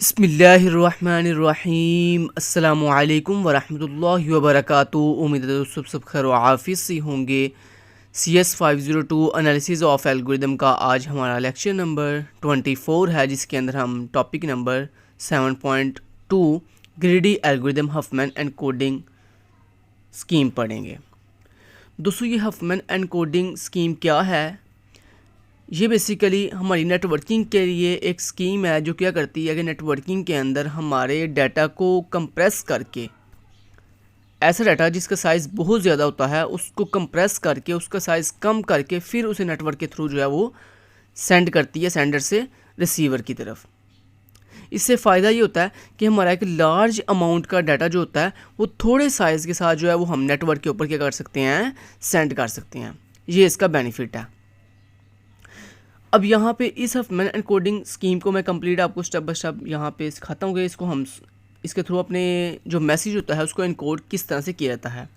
बिस्मिल्लाहिर्रहमानिर्रहीम अस्सलामुअलैकुम वरहमतुल्लाहि वबरकातुहू। उम्मीद है दोस्तों सब खैर आफिस से होंगे। CS502 एनालिसिस ऑफ एल्गोरिदम का आज हमारा लेक्चर नंबर 24 है, जिसके अंदर हम topic number 7.2 greedy algorithm Huffman encoding scheme पढ़ेंगे। दोस्तों ये हफमैन एनकोडिंग स्कीम क्या है? ये बेसिकली हमारी नेटवर्किंग के लिए एक स्कीम है जो क्या करती है कि नेटवर्किंग के अंदर हमारे डाटा को कंप्रेस करके, ऐसा डाटा जिसका साइज़ बहुत ज़्यादा होता है उसको कंप्रेस करके उसका साइज़ कम करके फिर उसे नेटवर्क के थ्रू जो है वो सेंड करती है सेंडर से रिसीवर की तरफ। इससे फ़ायदा ये होता है कि हमारा एक लार्ज अमाउंट का डाटा जो होता है वो थोड़े साइज़ के साथ जो है वो हम नेटवर्क के ऊपर क्या कर सकते हैं, सेंड कर सकते हैं। ये इसका बेनिफिट है। अब यहाँ पे इस हफमैन एनकोडिंग स्कीम को मैं कंप्लीट आपको स्टेप बाय स्टेप यहाँ पे सिखाता हूँ कि इसको हम इसके थ्रू अपने जो मैसेज होता है उसको एनकोड किस तरह से किया जाता है।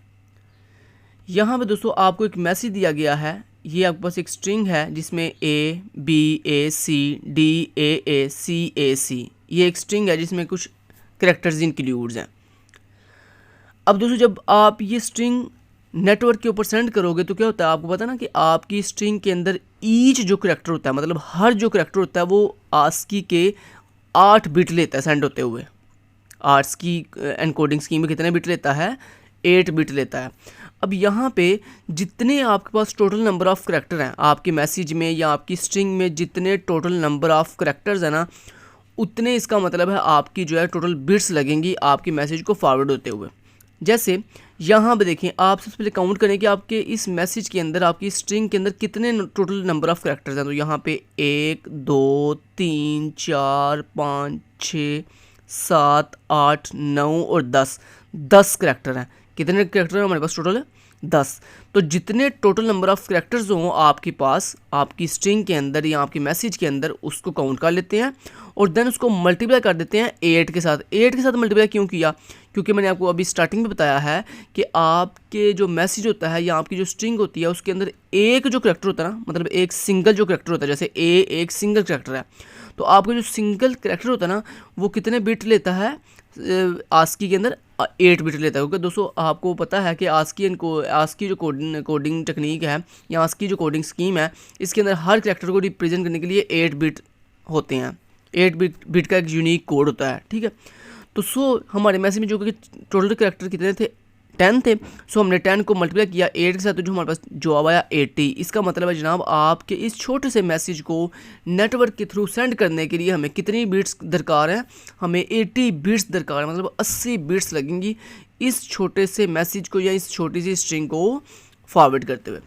यहाँ पे दोस्तों आपको एक मैसेज दिया गया है। ये आपके पास एक स्ट्रिंग है जिसमें ABACDAACAC ये एक स्ट्रिंग है जिसमें कुछ कैरेक्टर्स इंक्लूड्स हैं। अब दोस्तों जब आप ये स्ट्रिंग नेटवर्क के ऊपर सेंड करोगे तो क्या होता है, आपको पता है ना कि आपकी स्ट्रिंग के अंदर ईच जो करैक्टर होता है, मतलब हर जो करैक्टर होता है वो ASCII के 8 बिट लेता है सेंड होते हुए। ASCII एनकोडिंग स्कीम में कितने बिट लेता है? 8 बिट लेता है। अब यहाँ पे जितने आपके पास टोटल नंबर ऑफ़ करैक्टर हैं आपके मैसेज में या आपकी स्ट्रिंग में, जितने टोटल नंबर ऑफ़ करैक्टर्स हैं ना, उतने इसका मतलब है आपकी जो है टोटल बिट्स लगेंगी आपके मैसेज को फॉरवर्ड होते हुए। जैसे यहाँ पे देखें, आप सबसे पहले काउंट करें कि आपके इस मैसेज के अंदर, आपकी स्ट्रिंग के अंदर कितने टोटल नंबर ऑफ़ करैक्टर्स हैं। तो यहाँ पे 1 2 3 4 5 6 7 8 9 और 10 करैक्टर हैं। कितने करैक्टर हैं हमारे पास? टोटल 10। तो जितने टोटल नंबर ऑफ़ करैक्टर्स हों आपके पास आपकी स्ट्रिंग के अंदर या आपके मैसेज के अंदर, उसको काउंट कर लेते हैं और देन उसको मल्टीप्लाई कर देते हैं 8 के साथ। 8 के साथ मल्टीप्लाई क्यों किया? क्योंकि मैंने आपको अभी स्टार्टिंग में बताया है कि आपके जो मैसेज होता है या आपकी जो स्ट्रिंग होती है उसके अंदर एक जो करैक्टर होता है ना, मतलब एक सिंगल जो करैक्टर होता है, जैसे एक सिंगल करैक्टर है, तो आपका जो सिंगल करैक्टर होता है ना वो कितने बिट लेता है ASCII के अंदर? 8 बिट लेता है। क्योंकि दोस्तों आपको पता है कि ASCII जो कोडिंग टेक्निक है या ASCII जो कोडिंग स्कीम है, इसके अंदर हर करैक्टर को रिप्रेजेंट करने के लिए 8 बिट होते हैं। 8 बिट का एक यूनिक कोड होता है, ठीक है। तो हमारे मैसेज में जो कि टोटल करैक्टर कितने थे? 10 थे। हमने 10 को मल्टीप्लाई किया 8 के साथ, तो जो हमारे पास जवाब आया 80। इसका मतलब है जनाब आपके इस छोटे से मैसेज को नेटवर्क के थ्रू सेंड करने के लिए हमें कितनी बिट्स दरकार हैं? हमें 80 बिट्स दरकार है, मतलब 80 बिट्स लगेंगी इस छोटे से मैसेज को या इस छोटी सी स्ट्रिंग को फॉरवर्ड करते हुए।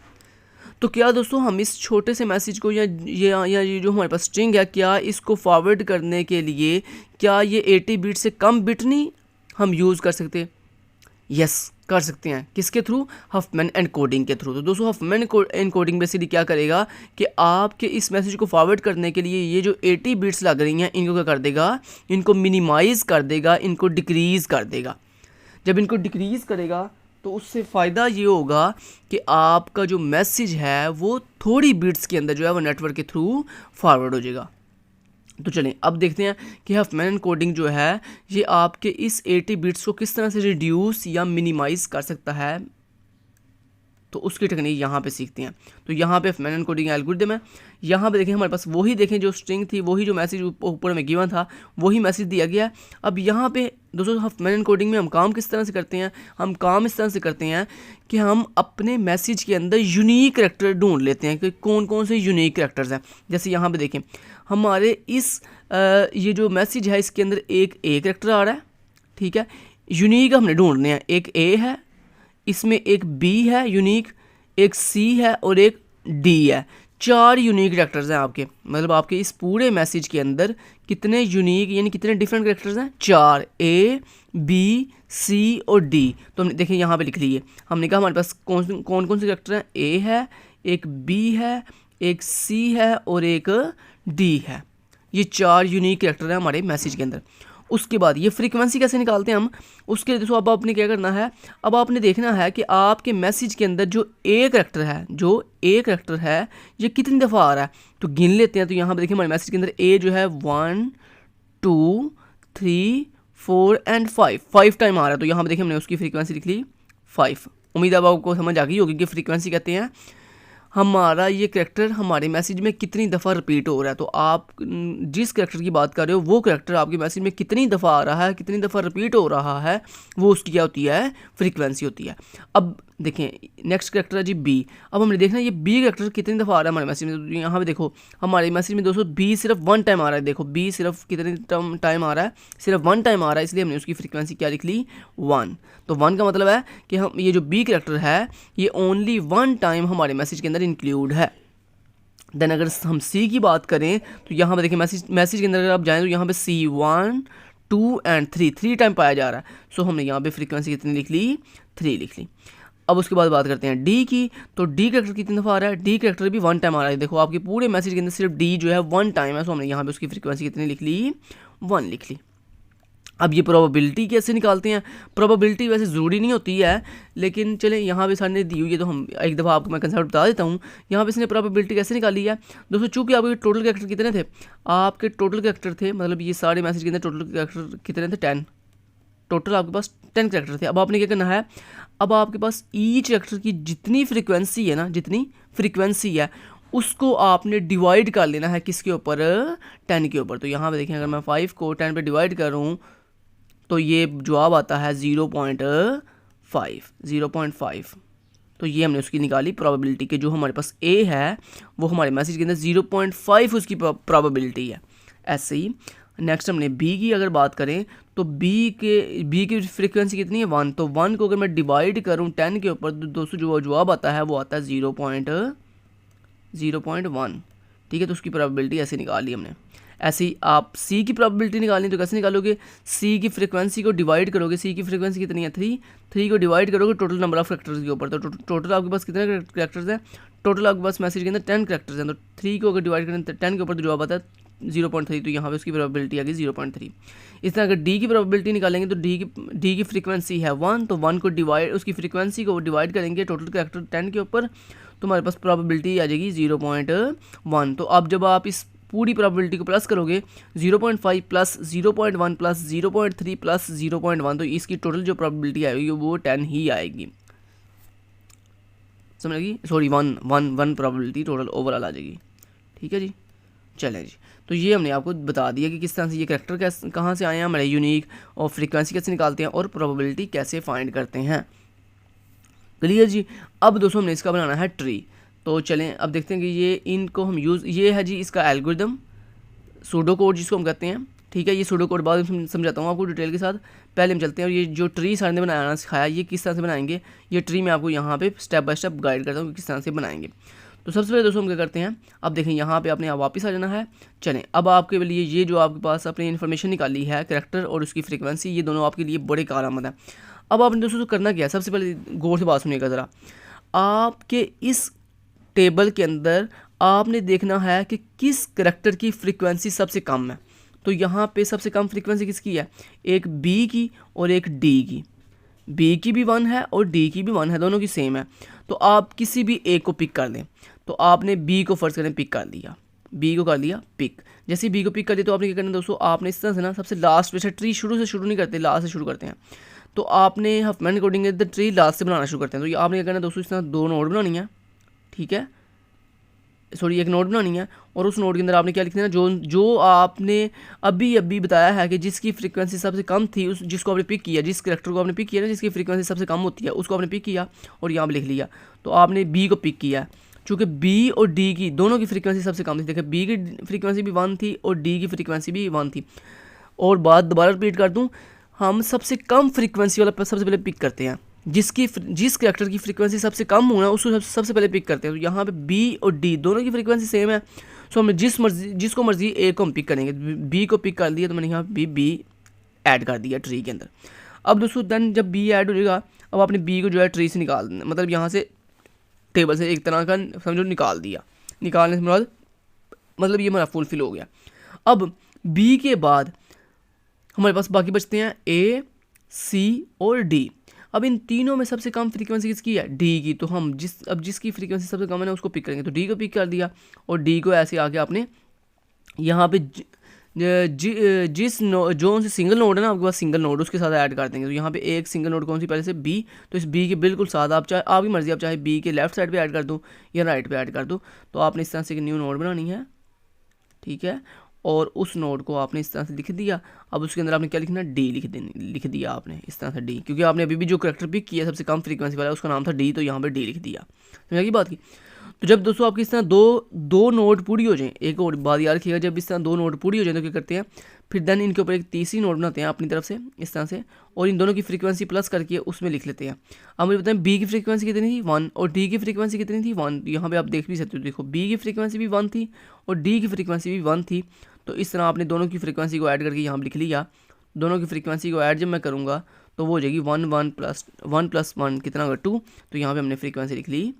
तो क्या दोस्तों हम इस छोटे से मैसेज को या ये जो हमारे पास स्ट्रिंग है, क्या इसको फॉरवर्ड करने के लिए क्या ये 80 बिट से कम बिट नहीं हम यूज़ कर सकते? यस, कर सकते हैं। किसके थ्रू? हफमैन एनकोडिंग के थ्रू। तो दोस्तों हफमैन एनकोडिंग बेसिकली क्या करेगा कि आपके इस मैसेज को फॉरवर्ड करने के लिए ये जो 80 बिट्स लग रही हैं इनको क्या कर देगा? इनको मिनिमाइज़ कर देगा, इनको डिक्रीज़ कर देगा। जब इनको डिक्रीज़ करेगा तो उससे फ़ायदा ये होगा कि आपका जो मैसेज है वो थोड़ी बिट्स के अंदर जो है वो नेटवर्क के थ्रू फॉरवर्ड हो जाएगा। तो चलें अब देखते हैं कि हफमैन एनकोडिंग जो है ये आपके इस 80 बिट्स को किस तरह से रिड्यूस या मिनिमाइज़ कर सकता है। तो उसकी टेक्निक यहाँ पे सीखते हैं। तो यहाँ पे हफमैन एनकोडिंग एल्गोरिदम है। यहाँ पे देखें हमारे पास वही देखें जो स्ट्रिंग थी, वही जो मैसेज ऊपर में गिवन था वही मैसेज दिया गया है। अब यहाँ पे दोस्तों हफमैन एनकोडिंग में हम काम किस तरह से करते हैं? हम काम इस तरह से करते हैं कि हम अपने मैसेज के अंदर यूनिक करैक्टर ढूंढ लेते हैं कि कौन कौन से यूनिक करैक्टर्स हैं। जैसे यहाँ पे देखें हमारे इस ये जो मैसेज है इसके अंदर एक करैक्टर आ रहा है, ठीक है। यूनिक हमने ढूंढने हैं। एक A है, इसमें एक B है यूनिक, एक C है और एक D है। 4 यूनिक करैक्टर्स हैं आपके, मतलब आपके इस पूरे मैसेज के अंदर कितने यूनिक यानी कितने डिफरेंट करैक्टर्स हैं? 4, A B C और D। तो हमने देखें यहाँ पे लिख लिए, हमने कहा हमारे पास कौन कौन से करैक्टर हैं? A है, एक B है, एक C है और एक D है। ये 4 यूनिक करैक्टर हैं हमारे मैसेज के अंदर। उसके बाद ये फ्रीक्वेंसी कैसे निकालते हैं हम? उसके लिए दोस्तों अब आपने क्या करना है, अब आपने देखना है कि आपके मैसेज के अंदर जो A करैक्टर है ये कितनी दफ़ा आ रहा है। तो गिन लेते हैं। तो यहाँ पर देखिए हमारे मैसेज के अंदर A जो है 1 2 3, 4 एंड 5 टाइम आ रहा है। तो यहाँ पे देखिए हमने उसकी फ्रीक्वेंसी लिख ली 5। उम्मीद है अब आपको समझ आ गई होगी कि फ्रीक्वेंसी कहते हैं हमारा ये करैक्टर हमारे मैसेज में कितनी दफ़ा रिपीट हो रहा है। तो आप जिस करैक्टर की बात कर रहे हो वो करैक्टर आपके मैसेज में कितनी दफ़ा आ रहा है, कितनी दफ़ा रिपीट हो रहा है, वो उसकी क्या होती है, फ्रीक्वेंसी होती है। अब देखें नेक्स्ट करैक्टर है जी बी। अब हमने देखना ये बी करैक्टर कितनी दफ़ा आ रहा है हमारे मैसेज में। तो यहाँ पे देखो हमारे मैसेज में दोस्तों बी सिर्फ 1 टाइम आ रहा है। देखो बी सिर्फ कितने टाइम आ रहा है, सिर्फ 1 टाइम आ रहा है, इसलिए हमने उसकी फ्रीक्वेंसी क्या लिख ली 1। तो 1 का मतलब है कि हम ये जो बी करैक्टर है ये ओनली 1 टाइम हमारे मैसेज के अंदर इंक्लूड है। देन अगर हम सी की बात करें तो यहाँ पे देखिए मैसेज के अंदर अगर आप जाएँ तो यहाँ पे सी 1, 2 एंड 3 टाइम पाया जा रहा है। सो हमने यहाँ पे फ्रीक्वेंसी कितनी लिख ली, 3 लिख ली। अब उसके बाद बात करते हैं डी की। तो डी करैक्टर कितनी दफ़ा आ रहा है, डी करैक्टर भी 1 टाइम आ रहा है। देखो आपके पूरे मैसेज के अंदर सिर्फ डी जो है 1 टाइम है। सो हमने यहाँ पे उसकी फ्रीक्वेंसी कितनी लिख ली, 1 लिख ली। अब ये प्रोबेबिलिटी कैसे निकालते हैं। प्रोबेबिलिटी वैसे ज़रूरी नहीं होती है, लेकिन चलें यहाँ पे सामने दी हुई है तो हम एक दफ़ा आपको मैं कंसेप्ट बता देता हूँ। यहाँ पे इसने प्रोबेबिलिटी कैसे निकाली है दोस्तों, चूँकि आपके टोटल कैरेक्टर कितने थे, आपके टोटल कैरेक्टर थे, मतलब ये सारे मैसेज के अंदर टोटल कैरेक्टर कितने थे, 10। टोटल आपके पास 10 कैरेक्टर थे। अब आपने क्या करना है, अब आपके पास ईच कैरेक्टर की जितनी फ्रीक्वेंसी है ना, जितनी फ्रीक्वेंसी है उसको आपने डिवाइड कर लेना है किसके ऊपर, 10 के ऊपर। तो यहाँ पे देखें अगर मैं 5 को 10 पे डिवाइड करूँ तो ये जवाब आता है 0.5। तो ये हमने उसकी निकाली प्रोबेबिलिटी के, जो हमारे पास ए है वो हमारे मैसेज के अंदर 0.5 उसकी प्रोबेबिलिटी है। ऐसे ही नेक्स्ट हमने बी की अगर बात करें तो बी की फ्रीक्वेंसी कितनी है, 1। तो 1 को अगर मैं डिवाइड करूँ 10 के ऊपर तो दोस्तों जो जवाब आता है वो आता है 0.1। ठीक है, तो उसकी प्रोबेबिलिटी ऐसे निकाल ली हमने। ऐसे ही आप सी की प्रोबेबिलिटी निकालनी तो कैसे निकालोगे, सी की फ्रीक्वेंसी को डिवाइड करोगे। सी की फ्रीक्वेंसी कितनी है, 3 को डिवाइड करोगे टोटल नंबर ऑफ कैरेक्टर्स के ऊपर। तो टोटल आपके पास कितने कैरेक्टर्स हैं, टोटल आपके पास मैसेज के अंदर 10 कैरेक्टर्स हैं। तो 3 को अगर डिवाइड करें 10 के ऊपर तो जवाब आता है 0.3। तो यहाँ पे उसकी प्रोबेबिलिटी आ गई 0.3। इस तरह अगर डी की प्रोबेबिलिटी निकालेंगे तो डी की फ्रीक्वेंसी है 1। तो 1 को डिवाइड, उसकी फ्रीक्वेंसी को डिवाइड करेंगे टोटल कैरेक्टर 10 के ऊपर तो हमारे पास प्रोबेबिलिटी आ जाएगी 0.1। तो अब जब आप इस पूरी प्रोबेबिलिटी को प्लस करोगे 0.5 प्लस 0.1 प्लस 0.3 प्लस 0.1 तो इसकी टोटल जो प्रोबेबिलिटी आएगी वो 10 ही आएगी। समझ लगी, सॉरी 1 प्रोबेबिलिटी टोटल ओवरऑल आ जाएगी। ठीक है जी, चलें जी। तो ये हमने आपको बता दिया कि किस तरह से ये कैरेक्टर कैसे कहाँ से आए हैं, हमारे यूनिक, और फ्रीक्वेंसी कैसे निकालते हैं और प्रोबेबिलिटी कैसे फाइंड करते हैं। क्लियर जी। अब दोस्तों हमने इसका बनाना है ट्री। तो चलें अब देखते हैं कि ये इनको हम ये है जी इसका एल्गोरिदम, सूडो कोड जिसको हम कहते हैं। ठीक है, ये सूडो कोड बाद में समझाता हूँ आपको डिटेल के साथ। पहले हम चलते हैं और ये जो ट्री सर ने बनाना सिखाया ये किस तरह से बनाएंगे, ये ट्री मैं आपको यहाँ पे स्टेप बाय स्टेप गाइड करता हूँ कि किस तरह से बनाएंगे। तो सबसे पहले दोस्तों हम क्या करते हैं, अब देखें यहाँ पे आपने वापस आ जाना है। चलें अब आपके लिए ये जो आपके पास अपनी इन्फॉर्मेशन निकाली है कैरेक्टर और उसकी फ्रीक्वेंसी, ये दोनों आपके लिए बड़े कारआमद है। अब आपने दोस्तों तो करना क्या है, सबसे पहले गौर से बात सुनिएगा ज़रा। आपके इस टेबल के अंदर आपने देखना है कि किस करैक्टर की फ्रीक्वेंसी सबसे कम है। तो यहाँ पे सबसे कम फ्रीक्वेंसी किसकी है, एक बी की और एक डी की। बी की भी 1 है और डी की भी 1 है, दोनों की सेम है। तो आप किसी भी एक को पिक कर लें। तो आपने बी को फर्स्ट करें पिक कर लिया, बी को कर लिया पिक। जैसे बी को पिक कर लिया तो आपने क्या करना दोस्तों, आपने इस तरह से ना सबसे लास्ट पे, ट्री शुरू से शुरू नहीं करते, लास्ट से शुरू करते हैं। तो आपने Huffman coding the tree last से बनाना शुरू करते हैं। तो ये आपने क्या करना दोस्तों, इस तरह 2 नोड बनानी है। ठीक है, सॉरी एक नोड बनानी है और उस नोड के अंदर आपने क्या लिखना है, जो आपने अभी बताया है कि जिसकी फ्रीक्वेंसी सबसे कम थी, उस जिसको आपने पिक किया, जिस करैक्टर को आपने पिक किया ना जिसकी फ्रीक्वेंसी सबसे कम होती है उसको आपने पिक किया और यहाँ पे लिख लिया। तो आपने बी को पिक किया, चूँकि बी और डी की दोनों की फ्रीक्वेंसी सबसे कम थी। देखिए बी की फ्रीक्वेंसी भी 1 थी और डी की फ्रीक्वेंसी भी 1 थी। और बात दोबारा रिपीट कर दूँ, हम सबसे कम फ्रीक्वेंसी वाला सबसे पहले पिक करते हैं, जिस करैक्टर की फ्रीक्वेंसी सबसे कम होना उसको सबसे पहले पिक करते हैं। तो यहाँ पे बी और डी दोनों की फ्रीक्वेंसी सेम है। सो हमें जिसको मर्जी ए को हम पिक करेंगे। बी को पिक कर दिया तो मैंने यहाँ बी ऐड कर दिया ट्री के अंदर। अब दोस्तों देन जब बी ऐड हो जाएगा, अब आपने बी को जो है ट्री से निकाल देना, मतलब यहाँ से टेबल से एक तरह का समझो निकाल दिया। निकालने से मतलब ये हमारा फुलफिल हो गया। अब बी के बाद हमारे पास बाकी बचते हैं ए, सी और डी। अब इन तीनों में सबसे कम फ्रीक्वेंसी किसकी है, डी की। तो हम जिसकी फ्रीक्वेंसी सबसे कम है ना उसको पिक करेंगे। तो डी को पिक कर दिया और डी को ऐसे आके आपने यहाँ पे जो से सिंगल नोड है ना आपके पास, सिंगल नोड उसके साथ ऐड कर देंगे। तो यहाँ पे एक सिंगल नोड कौन सी पहले से बी, तो इस बी के बिल्कुल साथ आप चाहे आपकी मर्जी, आप चाहे बी के लेफ्ट साइड पे ऐड कर दूँ या राइट पे ऐड कर दूँ। तो आपने इस तरह से एक न्यू नोड बनानी है, ठीक है, और उस नोड को आपने इस तरह से लिख दिया। अब उसके अंदर आपने क्या लिखना, डी लिख दिया आपने इस तरह से डी, क्योंकि आपने अभी भी जो करैक्टर पिक किया सबसे कम फ्रीक्वेंसी वाला उसका नाम था डी, तो यहाँ पे डी लिख दिया। समझ की बात की। तो जब दोस्तों आपकी इस तरह दो नोड पूरी हो जाएं, एक और बात याद रखिएगा, जब इस तरह दो नोड पूरी हो जाए तो क्या करते हैं, फिर देन इनके ऊपर एक तीसरी नोड बनाते हैं अपनी तरफ से इस तरह से, और इन दोनों की फ्रीक्वेंसी प्लस करके उसमें लिख लेते हैं। अब मुझे बताएं बी की फ्रीक्वेंसी कितनी थी 1 और डी की फ्रीक्वेंसी कितनी थी 1। यहाँ पे आप देख भी सकते हो, देखो बी की फ्रीक्वेंसी भी 1 थी और डी की फ्रीक्वेंसी भी 1 थी। तो इस तरह आपने दोनों की फ्रीक्वेंसी को ऐड करके यहाँ पर लिख लिया। दोनों की फ्रीक्वेंसी को ऐड जब मैं करूँगा तो वो हो जाएगी 1 प्लस 1 कितना होगा 2। तो यहाँ पर हमने फ्रीक्वेंसी लिख ली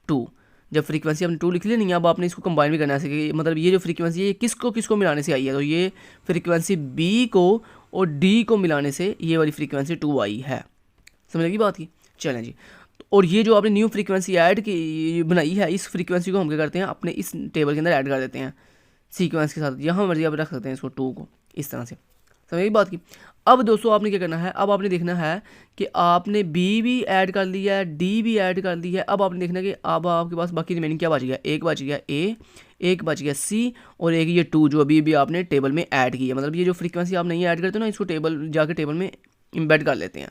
2। जब फ्रीक्वेंसी हमने 2 लिख लिया नहीं, अब आपने इसको कंबाइन भी करना है, मतलब ये जो फ्रीक्वेंसी है ये किसको मिलाने से आई है, तो ये फ्रीक्वेंसी बी को और डी को मिलाने से ये वाली फ्रीक्वेंसी 2 आई है। समझ लगी बात की। चलें जी, और ये जो आपने न्यू फ्रीक्वेंसी ऐड की बनाई है, इस फ्रीक्वेंसी को हम क्या करते हैं अपने इस टेबल के अंदर ऐड कर देते हैं सीक्वेंस के साथ। यहाँ मर्जी आप रख सकते हैं इसको 2 को इस तरह से। समझ बात की। अब दोस्तों आपने क्या करना है, अब आपने देखना है कि आपने बी भी ऐड कर लिया है, डी भी ऐड कर ली है। अब आपने देखना है कि अब आपके पास बाकी रिमेनिंग क्या बच गया, एक बच गया ए, एक बच गया सी, और एक ये 2 जो अभी भी आपने टेबल में ऐड किया। मतलब ये जो फ्रीक्वेंसी आप नहीं ऐड करते ना, इसको जाके टेबल में इम्बेड कर लेते हैं,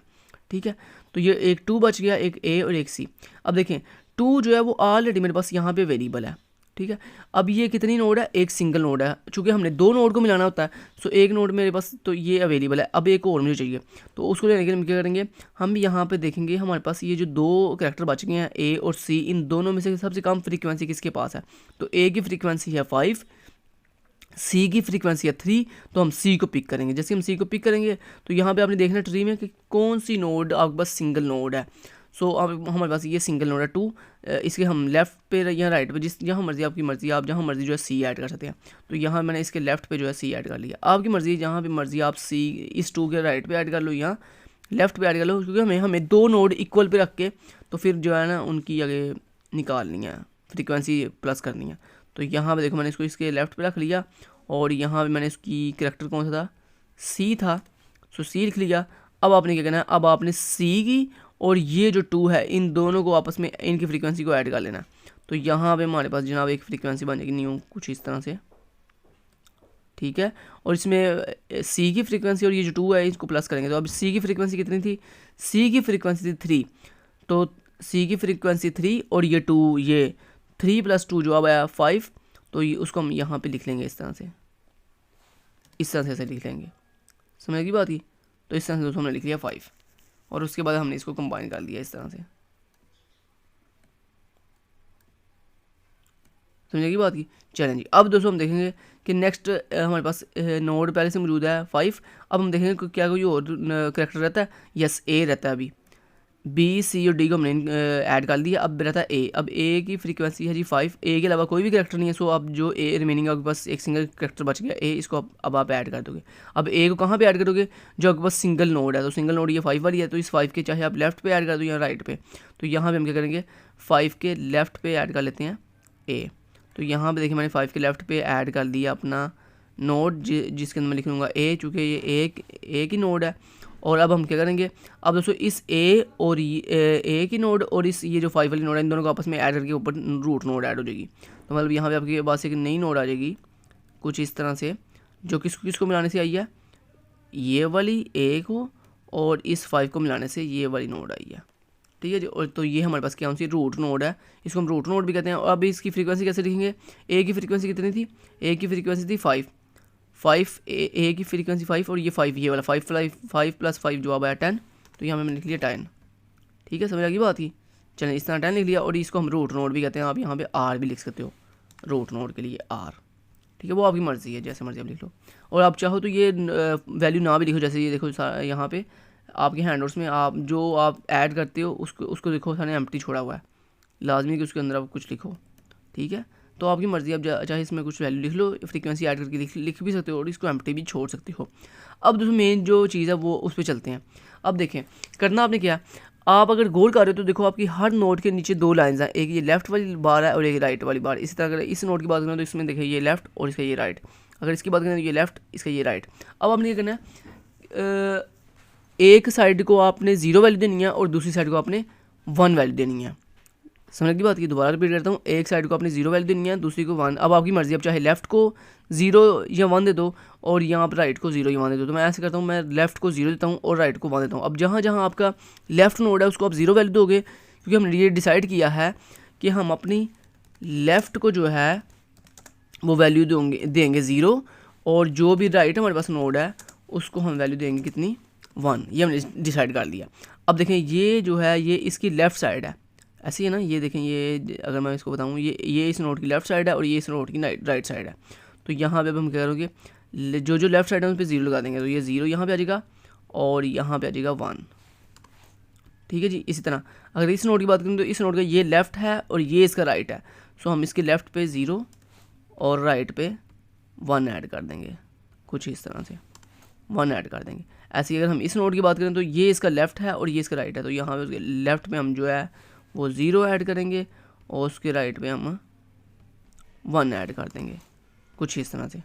ठीक है। तो ये एक 2 बच गया, एक ए और एक सी। अब देखें 2 जो है वो ऑलरेडी मेरे पास यहाँ पे वेरिएबल है, ठीक है। अब ये कितनी नोड है, एक सिंगल नोड है, चूँकि हमने 2 नोड को मिलाना होता है। सो एक नोड मेरे पास तो ये अवेलेबल है, अब एक और मुझे चाहिए। तो उसको लेने के लिए हम क्या करेंगे, हम यहाँ पे देखेंगे हमारे पास ये जो 2 करैक्टर बच गए हैं ए और सी, इन दोनों में से सबसे कम फ्रीक्वेंसी किसके पास है। तो ए की फ्रीक्वेंसी है 5, सी की फ्रीक्वेंसी है 3, तो हम सी को पिक करेंगे। जैसे हम सी को पिक करेंगे तो यहाँ पे आपने देखना ट्री में कि कौन सी नोड आपके पास सिंगल नोड है। सो अब हमारे पास ये सिंगल नोड है 2, इसके हम लेफ्ट पे या राइट पे जहाँ मर्जी आपकी मर्जी, आप जहाँ मर्जी जो है सी ऐड कर सकते हैं। तो यहाँ मैंने इसके लेफ्ट पे जो है सी ऐड कर लिया। आपकी मर्जी जहाँ भी मर्जी आप सी इस 2 के राइट पे ऐड कर लो या लेफ्ट पे ऐड कर लो, क्योंकि हमें 2 नोड इक्वल पे रख के तो फिर जो है ना उनकी आगे निकालनी है, फ्रीक्वेंसी प्लस करनी है। तो यहाँ पे देखो मैंने इसको इसके लेफ्ट पे रख लिया, और यहाँ पे मैंने इसकी करैक्टर कौन सा था, सी था, सो सी लिख लिया। अब आपने क्या करना है, अब आपने सी की और ये जो 2 है इन दोनों को आपस में इनकी फ्रीक्वेंसी को ऐड कर लेना। तो यहाँ पे हमारे पास जनाब एक फ्रीक्वेंसी बन जाएगी न्यू कुछ इस तरह से, ठीक है। और इसमें सी की फ्रीक्वेंसी और ये जो 2 है इसको प्लस करेंगे। तो अब सी की फ्रीक्वेंसी कितनी थी, सी की फ्रीक्वेंसी थी 3, तो सी की फ्रीक्वेंसी 3 और ये 2, ये 3 + 2 जो अब आया 5, तो ये उसको हम यहाँ पे लिख लेंगे इस तरह से, इस तरह से लिख लेंगे। समझ की बात की। तो इस तरह से दोस्तों हमने लिख लिया 5, और उसके बाद हमने इसको कंबाइन कर लिया इस तरह से। समझने की बात की। चलें जी, अब दोस्तों हम देखेंगे कि नेक्स्ट हमारे पास नोड पहले से मौजूद है 5। अब हम देखेंगे कि क्या कोई और करैक्टर रहता है। यस, ए रहता है। अभी बी सी और डी को हमने ऐड कर दिया, अब रहता है ए। अब ए की फ्रीक्वेंसी है जी 5, ए के अलावा कोई भी करैक्टर नहीं है। सो अब जो ए रिमेनिंग आपके पास एक सिंगल करैक्टर बच गया ए, इसको अब आप ऐड कर दोगे। अब ए को कहाँ पे ऐड करोगे, जो आपके पास सिंगल नोड है। तो सिंगल नोड ये 5 वाली है, तो इस 5 के चाहे आप लेफ्ट पे ऐड कर दो या राइट पे। तो यहाँ पे हम क्या करेंगे, 5 के लेफ्ट पे ऐड कर लेते हैं ए। तो यहाँ पे देखिए मैंने 5 के लेफ्ट पे ऐड कर दिया अपना नोड, जिसके अंदर मैं लिख लूँगा ए, चूँकि ये ए की नोड है। और अब हम क्या करेंगे, अब दोस्तों इस ए और ए की नोड और इस ये जो 5 वाली नोड है, इन दोनों को आपस में ऐड करके ऊपर रूट नोड ऐड हो जाएगी। तो मतलब यहाँ पे आपके पास एक नई नोड आ जाएगी कुछ इस तरह से, जो किसको मिलाने से आई है, ये वाली ए को और इस 5 को मिलाने से ये वाली नोड आई है, ठीक है जी। और तो ये हमारे पास क्या सी रूट नोड है, इसको हम रूट नोड भी कहते हैं। और अभी इसकी फ्रीक्वेंसी कैसे लिखेंगे, ए की फ्रीक्वेंसी कितनी थी, ए की फ्रीक्वेंसी थी 5 ए की फ्रीक्वेंसी 5 और ये 5 ये वाला 5 + 5 जो अब आया 10। तो यहाँ मैंने लिख लिया 10, ठीक है। समझ आ गई बात की। चलें, इस तरह 10 लिख लिया, और इसको हम रूट नोड भी कहते हैं। आप यहाँ पे आर भी लिख सकते हो, रूट नोड के लिए आर, ठीक है। वो आपकी मर्ज़ी है, जैसे मर्जी आप लिख लो। और आप चाहो तो ये वैल्यू ना भी लिखो, जैसे ये देखो यहाँ पे आपके हैंडआउट्स में आप जो आप ऐड करते हो उसको देखो सारे एम्प्टी छोड़ा हुआ है, लाजमी कि उसके अंदर आप कुछ लिखो, ठीक है। तो आपकी मर्ज़ी, आप चाहे इसमें कुछ वैल्यू लिख लो, फ्रीक्वेंसी ऐड करके लिख भी सकते हो, और इसको एम्प्टी भी छोड़ सकते हो। अब दोस्तों मेन जो चीज़ है वो उस पर चलते हैं। अब देखें करना आपने क्या, आप अगर गौर कर रहे हो तो देखो आपकी हर नोड के नीचे 2 लाइंस हैं, एक ये लेफ्ट वाली बार है और एक राइट वाली बार। इसी तरह अगर इस नोड की बात करें तो इसमें देखिए ये लेफ्ट और इसका ये राइट। अगर इसकी बात करें तो ये लेफ़्ट, इसका ये राइट। अब आपने क्या करना है, एक साइड को आपने 0 वैल्यू देनी है और दूसरी साइड को आपने 1 वैल्यू देनी है। समझ की बात की, दोबारा रिपीट करता हूँ, एक साइड को आपने 0 वैल्यू देनी है, दूसरी को 1। अब आपकी मर्जी, अब चाहे लेफ्ट को 0 या 1 दे दो और यहाँ पर राइट को 0 या 1 दे दो। तो मैं ऐसे करता हूँ, मैं लेफ्ट को 0 देता हूँ और राइट को 1 देता हूँ। अब जहाँ जहाँ आपका लेफ्ट नोड है उसको आप 0 वैल्यू दोगे, क्योंकि हमने ये डिसाइड किया है कि हम अपनी लेफ़्ट को जो है वो वैल्यू देंगे 0, और जो भी राइट हमारे पास नोड है उसको हम वैल्यू देंगे कितनी, 1। ये हमने डिसाइड कर लिया। अब देखें ये जो है ये इसकी लेफ़्ट साइड है, ऐसी है ना, ये देखें, ये अगर मैं इसको बताऊँ, ये इस नोड की लेफ़्ट साइड है और ये इस नोड की राइट साइड है। तो यहाँ पे अब हम क्या करोगे, जो लेफ़्ट साइड है उस पर 0 लगा देंगे, तो ये 0 यहाँ पे आ जाएगा और यहाँ पे आ जाएगा 1। ठीक है जी। इसी तरह अगर इस नोड की बात करें तो इस नोड का ये लेफ़्ट है और ये इसका राइट है, सो हम इसके लेफ़्ट पे 0 और राइट पे 1 ऐड कर देंगे, कुछ इस तरह से 1 ऐड कर देंगे। ऐसे अगर हम इस नोड की बात करें तो ये इसका लेफ़्ट है और ये इसका राइट है, तो यहाँ पे उसके लेफ़्ट में हम जो है वो 0 ऐड करेंगे और उसके राइट पे हम 1 ऐड कर देंगे, कुछ इस तरह से।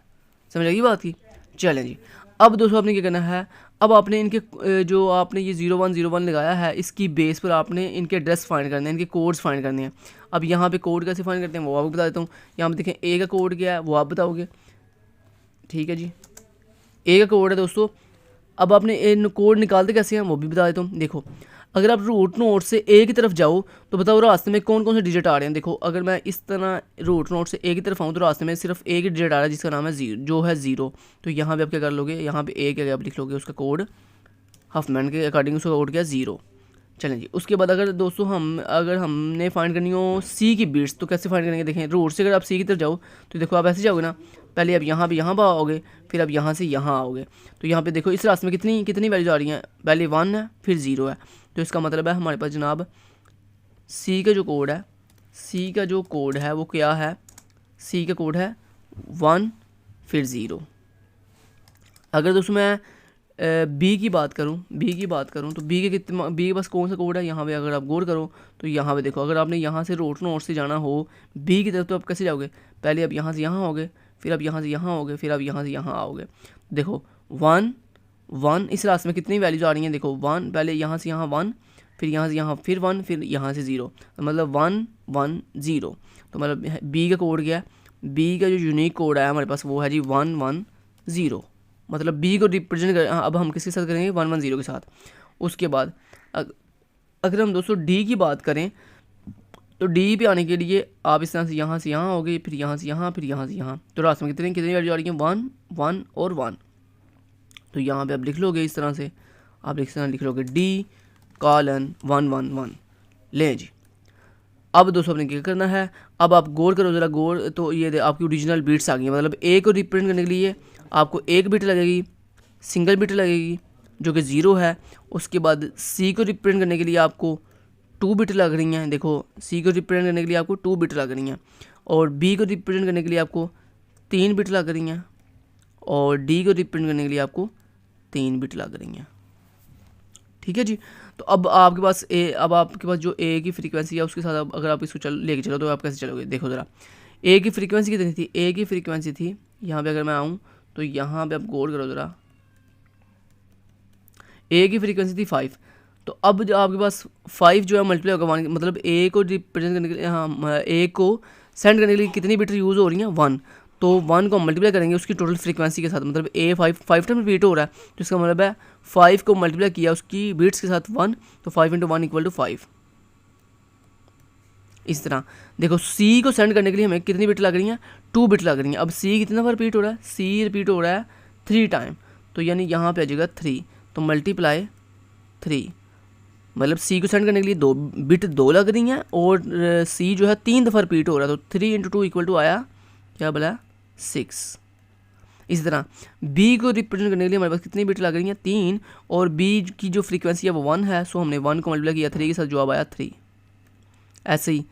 समझ लगी बात की। चलें जी, अब दोस्तों आपने क्या करना है, अब आपने इनके जो आपने ये 0101 लगाया है इसकी बेस पर आपने इनके एड्रेस फाइंड करने हैं, इनके कोड्स फाइंड करने हैं। अब यहाँ पे कोड कैसे फाइंड करते हैं वो आपको बता देता हूँ। यहाँ पे देखें ए का कोड क्या है वो आप बताओगे, ठीक है जी। ए का कोड है दोस्तों। अब आपने इन कोड निकालते कैसे हैं वो भी बता देता हूँ। देखो, अगर आप रूट नोड से ए की तरफ जाओ तो बताओ रास्ते में कौन कौन से डिजिट आ रहे हैं। देखो, अगर मैं इस तरह रूट नोड से ए की तरफ आऊँ तो रास्ते में सिर्फ एक ही डिजिट आ रहा है जिसका नाम है 0, जो है 0। तो यहाँ पे आप क्या कर लोगे, यहाँ पे ए के आप लिख लोगे उसका कोड, हफमैन के अकॉर्डिंग उसका कोड क्या है 0। चलें जी, उसके बाद अगर दोस्तों अगर हमने फाइंड करनी हो सी की बीट्स तो कैसे फाइंड करेंगे। देखें, रूट से अगर आप सी की तरफ जाओ तो देखो आप ऐसे जाओगे ना, पहले आप यहाँ पर आओगे, फिर आप यहाँ से यहाँ आओगे। तो यहाँ पे देखो इस रास्ते में कितनी कितनी वैल्यूज आ रही हैं, पहले 1 है फिर 0 है। तो इसका मतलब है हमारे पास जनाब सी का जो कोड है, सी का जो कोड है वो क्या है, सी का कोड है 1 फिर 0। अगर दोस्तों मैं बी की बात करूं तो बी के पास कौन सा कोड है, यहाँ पे अगर आप गौर करो तो यहाँ पे देखो, अगर आपने यहाँ से रूट नोड से जाना हो बी की तरफ तो आप कैसे जाओगे, पहले आप यहाँ से यहाँ आओगे, फिर आप यहाँ से यहाँ आओगे, फिर आप यहाँ से यहाँ आओगे। देखो 1 इस रास्ते में कितनी वैल्यूज आ रही हैं, देखो 1, पहले यहाँ से यहाँ 1, फिर यहाँ से यहाँ फिर 1, फिर यहाँ से 0, तो मतलब 1 1 0। तो मतलब बी का कोड क्या है, बी का जो यूनिक कोड है हमारे पास वो है जी 1 1 0। मतलब बी को रिप्रेजेंट कर, अब हम किसके साथ करेंगे, 1 1 0 के साथ। उसके बाद अगर हम दोस्तों डी की बात करें तो डी पे आने के लिए आप इस तरह से यहाँ आओगे, फिर यहाँ से यहाँ, फिर यहाँ से यहाँ। तो रास्ते में कितनी वैल्यू आ रही है, 1 1 और 1। तो यहाँ पे आप लिख लोगे इस तरह से, आप इस तरह लिख लोगे डी कॉलन 1 1 1। ले जी, अब दोस्तों आपने क्या करना है, अब आप गौर करो ज़रा, गौर तो ये आपकी ओरिजिनल बीट्स आ गई हैं। मतलब ए को रिप्रेजेंट करने के लिए आपको एक बिट लगेगी, सिंगल बिट लगेगी जो कि 0 है। उसके बाद सी को रिप्रेजेंट करने के लिए आपको 2 बिट लग रही हैं। देखो, सी को रिप्रेजेंट करने के लिए आपको 2 बिट लग रही हैं, और बी को रिप्रेजेंट करने के लिए आपको 3 बिट लग रही हैं, और डी को रिप्रेजेंट करने के लिए आपको 3 बिट लग रही हैं। ठीक है जी। तो अब आपके पास जो ए की फ्रीक्वेंसी है उसके साथ अगर आप इसको लेके चलो तो आप कैसे चलोगे। देखो ज़रा, ए की फ्रीक्वेंसी कितनी थी, ए की फ्रीक्वेंसी थी, यहाँ पे अगर मैं आऊँ तो यहाँ पे आप गौर करो ज़रा, ए की फ्रीक्वेंसी थी 5। तो अब जो आपके पास 5 जो है मल्टीप्लाई होगा 1, मतलब ए को रिप्रेजेंट करने के लिए, हाँ, ए को सेंड करने के लिए कितनी बिट यूज़ हो रही हैं, 1। तो 1 को मल्टीप्लाई करेंगे उसकी टोटल फ्रीक्वेंसी के साथ, मतलब ए 5 टाइम रिपीट हो रहा है, तो इसका मतलब है 5 को मल्टीप्लाई किया उसकी बिट्स के साथ 1, तो 5 × 1 = 5। इस तरह देखो, सी को सेंड करने के लिए हमें कितनी बिट लग रही हैं, 2 बिट लग रही हैं। अब सी कितना बार रिपीट हो रहा है, सी रिपीट हो रहा है 3 टाइम, तो यानी यहाँ पे आ जाएगा 3, तो मल्टीप्लाई 3, मतलब सी को सेंड करने के लिए 2 बिट लग रही हैं, और सी जो है 3 दफ़ा रिपीट हो रहा है, तो 3 × 2 = आया क्या बोला, 6। इसी तरह बी को रिप्रेजेंट करने के लिए हमारे पास कितनी बिट लग रही हैं, 3, और बी की जो फ्रीक्वेंसी है वो 1 है, सो हमने 1 को मल्टीप्लाई किया 3 के साथ, जवाब आया 3। ऐसे ही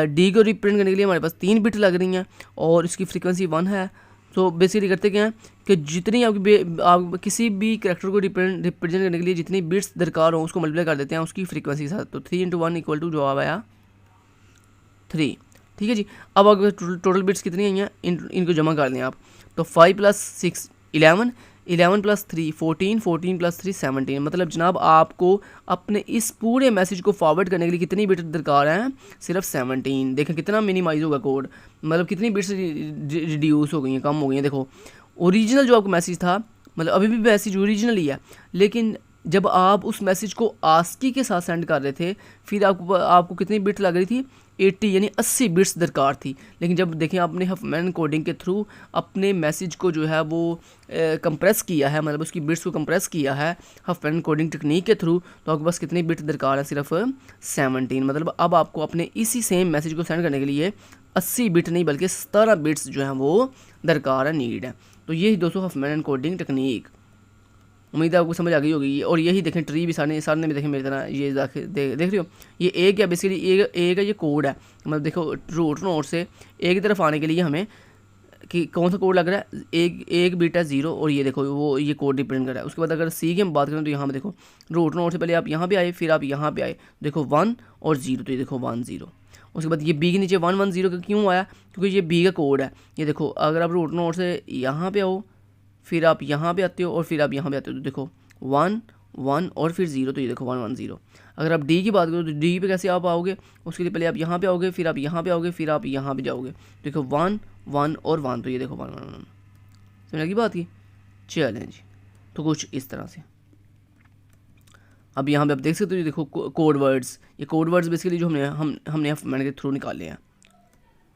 डी को रिप्रेजेंट करने के लिए हमारे पास 3 बिट लग रही हैं और इसकी फ्रीक्वेंसी 1 है। तो बेसिकली करते क्या हैं कि जितनी आप किसी भी करैक्टर को रिप्रेजेंट करने के लिए जितनी बिट्स दरकार हो उसको मल्टीप्लाई कर देते हैं उसकी फ्रीक्वेंसी के साथ, तो 3 × 1 = जवाब आया 3। ठीक है जी। अब अगर टोटल बिट्स कितनी आई हैं, इनको जमा कर लें आप, तो 5 + 6 11, 11 + 3 14, 14 + 3 17। मतलब जनाब आपको अपने इस पूरे मैसेज को फॉरवर्ड करने के लिए कितनी बिट दरकार है? सिर्फ 17। देखें कितना मिनिमाइज होगा कोड, मतलब कितनी बिट्स रिड्यूस हो गई हैं, कम हो गई हैं। देखो ओरिजिनल जो आपका मैसेज था, मतलब अभी भी मैसेज ओरिजिनल ही है, लेकिन जब आप उस मैसेज को आस्की के साथ सेंड कर रहे थे, फिर आपको कितनी बिट लग रही थी? 80 यानी 80 बिट्स दरकार थी। लेकिन जब देखें आपने हफमैन कोडिंग के थ्रू अपने मैसेज को जो है वो कंप्रेस किया है, मतलब उसकी बिट्स को कंप्रेस किया है हफमैन कोडिंग टेक्निक के थ्रू, तो आपके पास कितनी बिट दरकार है? सिर्फ 17। मतलब अब आपको अपने इसी सेम मैसेज को सेंड करने के लिए 80 बिट नहीं बल्कि 17 बिट्स जो हैं वो दरकार है, नीड है। तो यही दोस्तों हफमैन कोडिंग टेक्निक, उम्मीद है आपको समझ आ गई होगी। और यही देखें ट्री भी सामने भी देखें मेरी तरह, ये देख रहे हो, ये एक है बेसिकली, एक है ये कोड है। मतलब देखो रूट नोड से एक की तरफ आने के लिए हमें कि कौन सा कोड लग रहा है? एक बीट है 0, और ये देखो वो ये कोड रिप्रेजेंट कर रहा है। उसके बाद अगर सी की हम बात करें तो यहाँ पे देखो रूट नोड से पहले आप यहाँ पे आए, फिर आप यहाँ पे आए, देखो 1 और 0, तो ये देखो 1 0। उसके बाद ये बी के नीचे 1 1 0 का क्यों आया? क्योंकि ये बी का कोड है। ये देखो अगर आप रूट नोड से यहाँ पे आओ, फिर आप यहाँ पे आते हो, और फिर आप यहाँ पे आते हो, तो देखो 1 1 और फिर 0, तो ये देखो 1 1 0। अगर आप डी की बात करो तो डी पे कैसे आप आओगे? उसके लिए पहले आप यहाँ पे आओगे, फिर आप यहाँ पे आओगे, फिर आप यहाँ पे जाओगे, देखो 1 1 और 1, तो ये देखो 1 1 1। समझ लगी बात की? चलें जी, तो कुछ इस तरह से। अब यहाँ पे आप देख सकते हो, देखो कोड वर्ड्स, ये कोड वर्ड्स बेसिकली जो हमने हफमैन के थ्रू निकाले हैं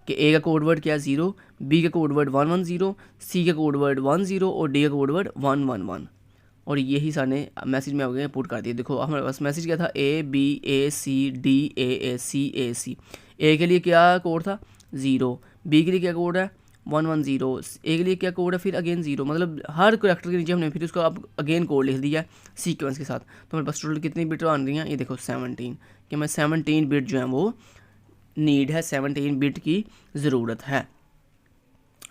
कि ए का कोड वर्ड क्या है? 0, बी का कोड वर्ड 1 1 0, सी का कोड वर्ड 1 0 और डी का कोड वर्ड 1 1 1। और यही सारे मैसेज में हो गए पुट कर दिए। देखो हमारे पास मैसेज क्या था? A B A C D A सी ए सी। ए के लिए क्या कोड था? 0। बी के लिए क्या कोड है? 1 1 0। ए के लिए क्या कोड है? फिर अगेन 0। मतलब हर कैरेक्टर के नीचे हमने फिर उसको अब अगेन कोड लिख दिया सीक्वेंस के साथ। तो हमारे पास टोटल कितनी बिट आन रही हैं? ये देखो 17, कि मैं 17 बिट जो है वो नीड है, 17 बिट की ज़रूरत है।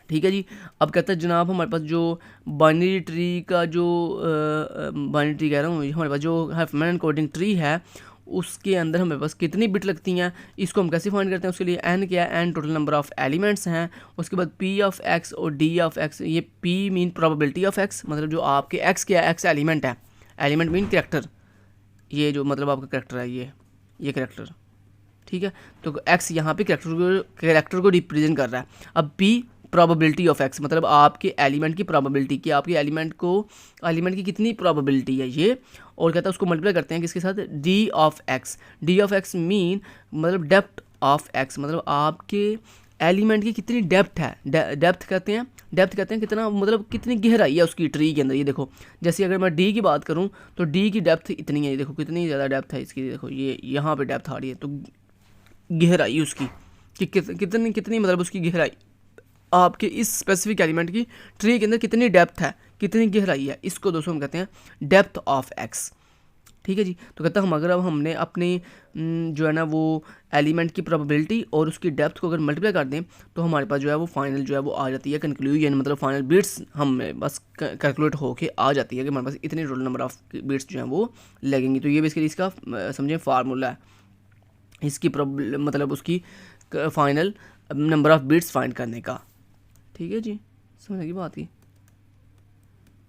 ठीक है जी। अब कहता है जनाब हमारे पास जो बाइनरी ट्री का जो बाइनरी ट्री कह रहा हूँ, हमारे पास जो हफमैन कोडिंग ट्री है उसके अंदर हमारे पास कितनी बिट लगती हैं, इसको हम कैसे फाइंड करते हैं? उसके लिए एन क्या है? N total number of elements हैं। उसके बाद पी ऑफ एक्स और डी ऑफ एक्स, ये P mean probability of X, मतलब जो आपके एक्स क्या है? एक्स एलिमेंट है, एलिमेंट मीन करेक्टर, ये जो मतलब आपका करेक्टर है, ये करेक्टर, ठीक है। तो एक्स यहाँ पे करेक्टर को रिप्रेजेंट कर रहा है। अब पी प्रोबेबिलिटी ऑफ एक्स, मतलब आपके एलिमेंट की प्रोबेबिलिटी, कि आपके एलिमेंट की कितनी प्रोबेबिलिटी है ये, और कहता है उसको मल्टीप्लाई करते हैं किसके साथ? D of X. D of x mean मतलब डेप्थ ऑफ एक्स, मतलब आपके एलिमेंट की कितनी डेप्थ है, डेप्थ कहते हैं कितना, मतलब कितनी गहराई है उसकी ट्री के अंदर। ये देखो जैसे अगर मैं डी की बात करूँ तो डी की डेप्थ इतनी है, ये देखो कितनी ज़्यादा डेप्थ है इसकी। देखो ये यहाँ पे डेप्थ आ रही है, तो गहराई उसकी कि कितनी मतलब उसकी गहराई आपके इस स्पेसिफिक एलिमेंट की ट्री के अंदर कितनी डेप्थ है, कितनी गहराई है, इसको दोस्तों हम कहते हैं डेप्थ ऑफ एक्स। ठीक है जी। तो कहता हम अगर अब हमने अपनी जो है ना वो एलिमेंट की प्रोबेबिलिटी और उसकी डेप्थ को अगर मल्टीप्लाई कर दें तो हमारे पास जो है वो फाइनल जो है वो आ जाती है कंक्लूजन, मतलब फाइनल बिट्स हमें बस कैलकुलेट होके आ जाती है कि हमारे पास इतने टोटल नंबर ऑफ बिट्स जो हैं वो लगेंगी। तो ये बेसिकली इसका समझें फार्मूला है, इसकी मतलब उसकी final number of bits find करने का। ठीक है जी, समझ की बात की।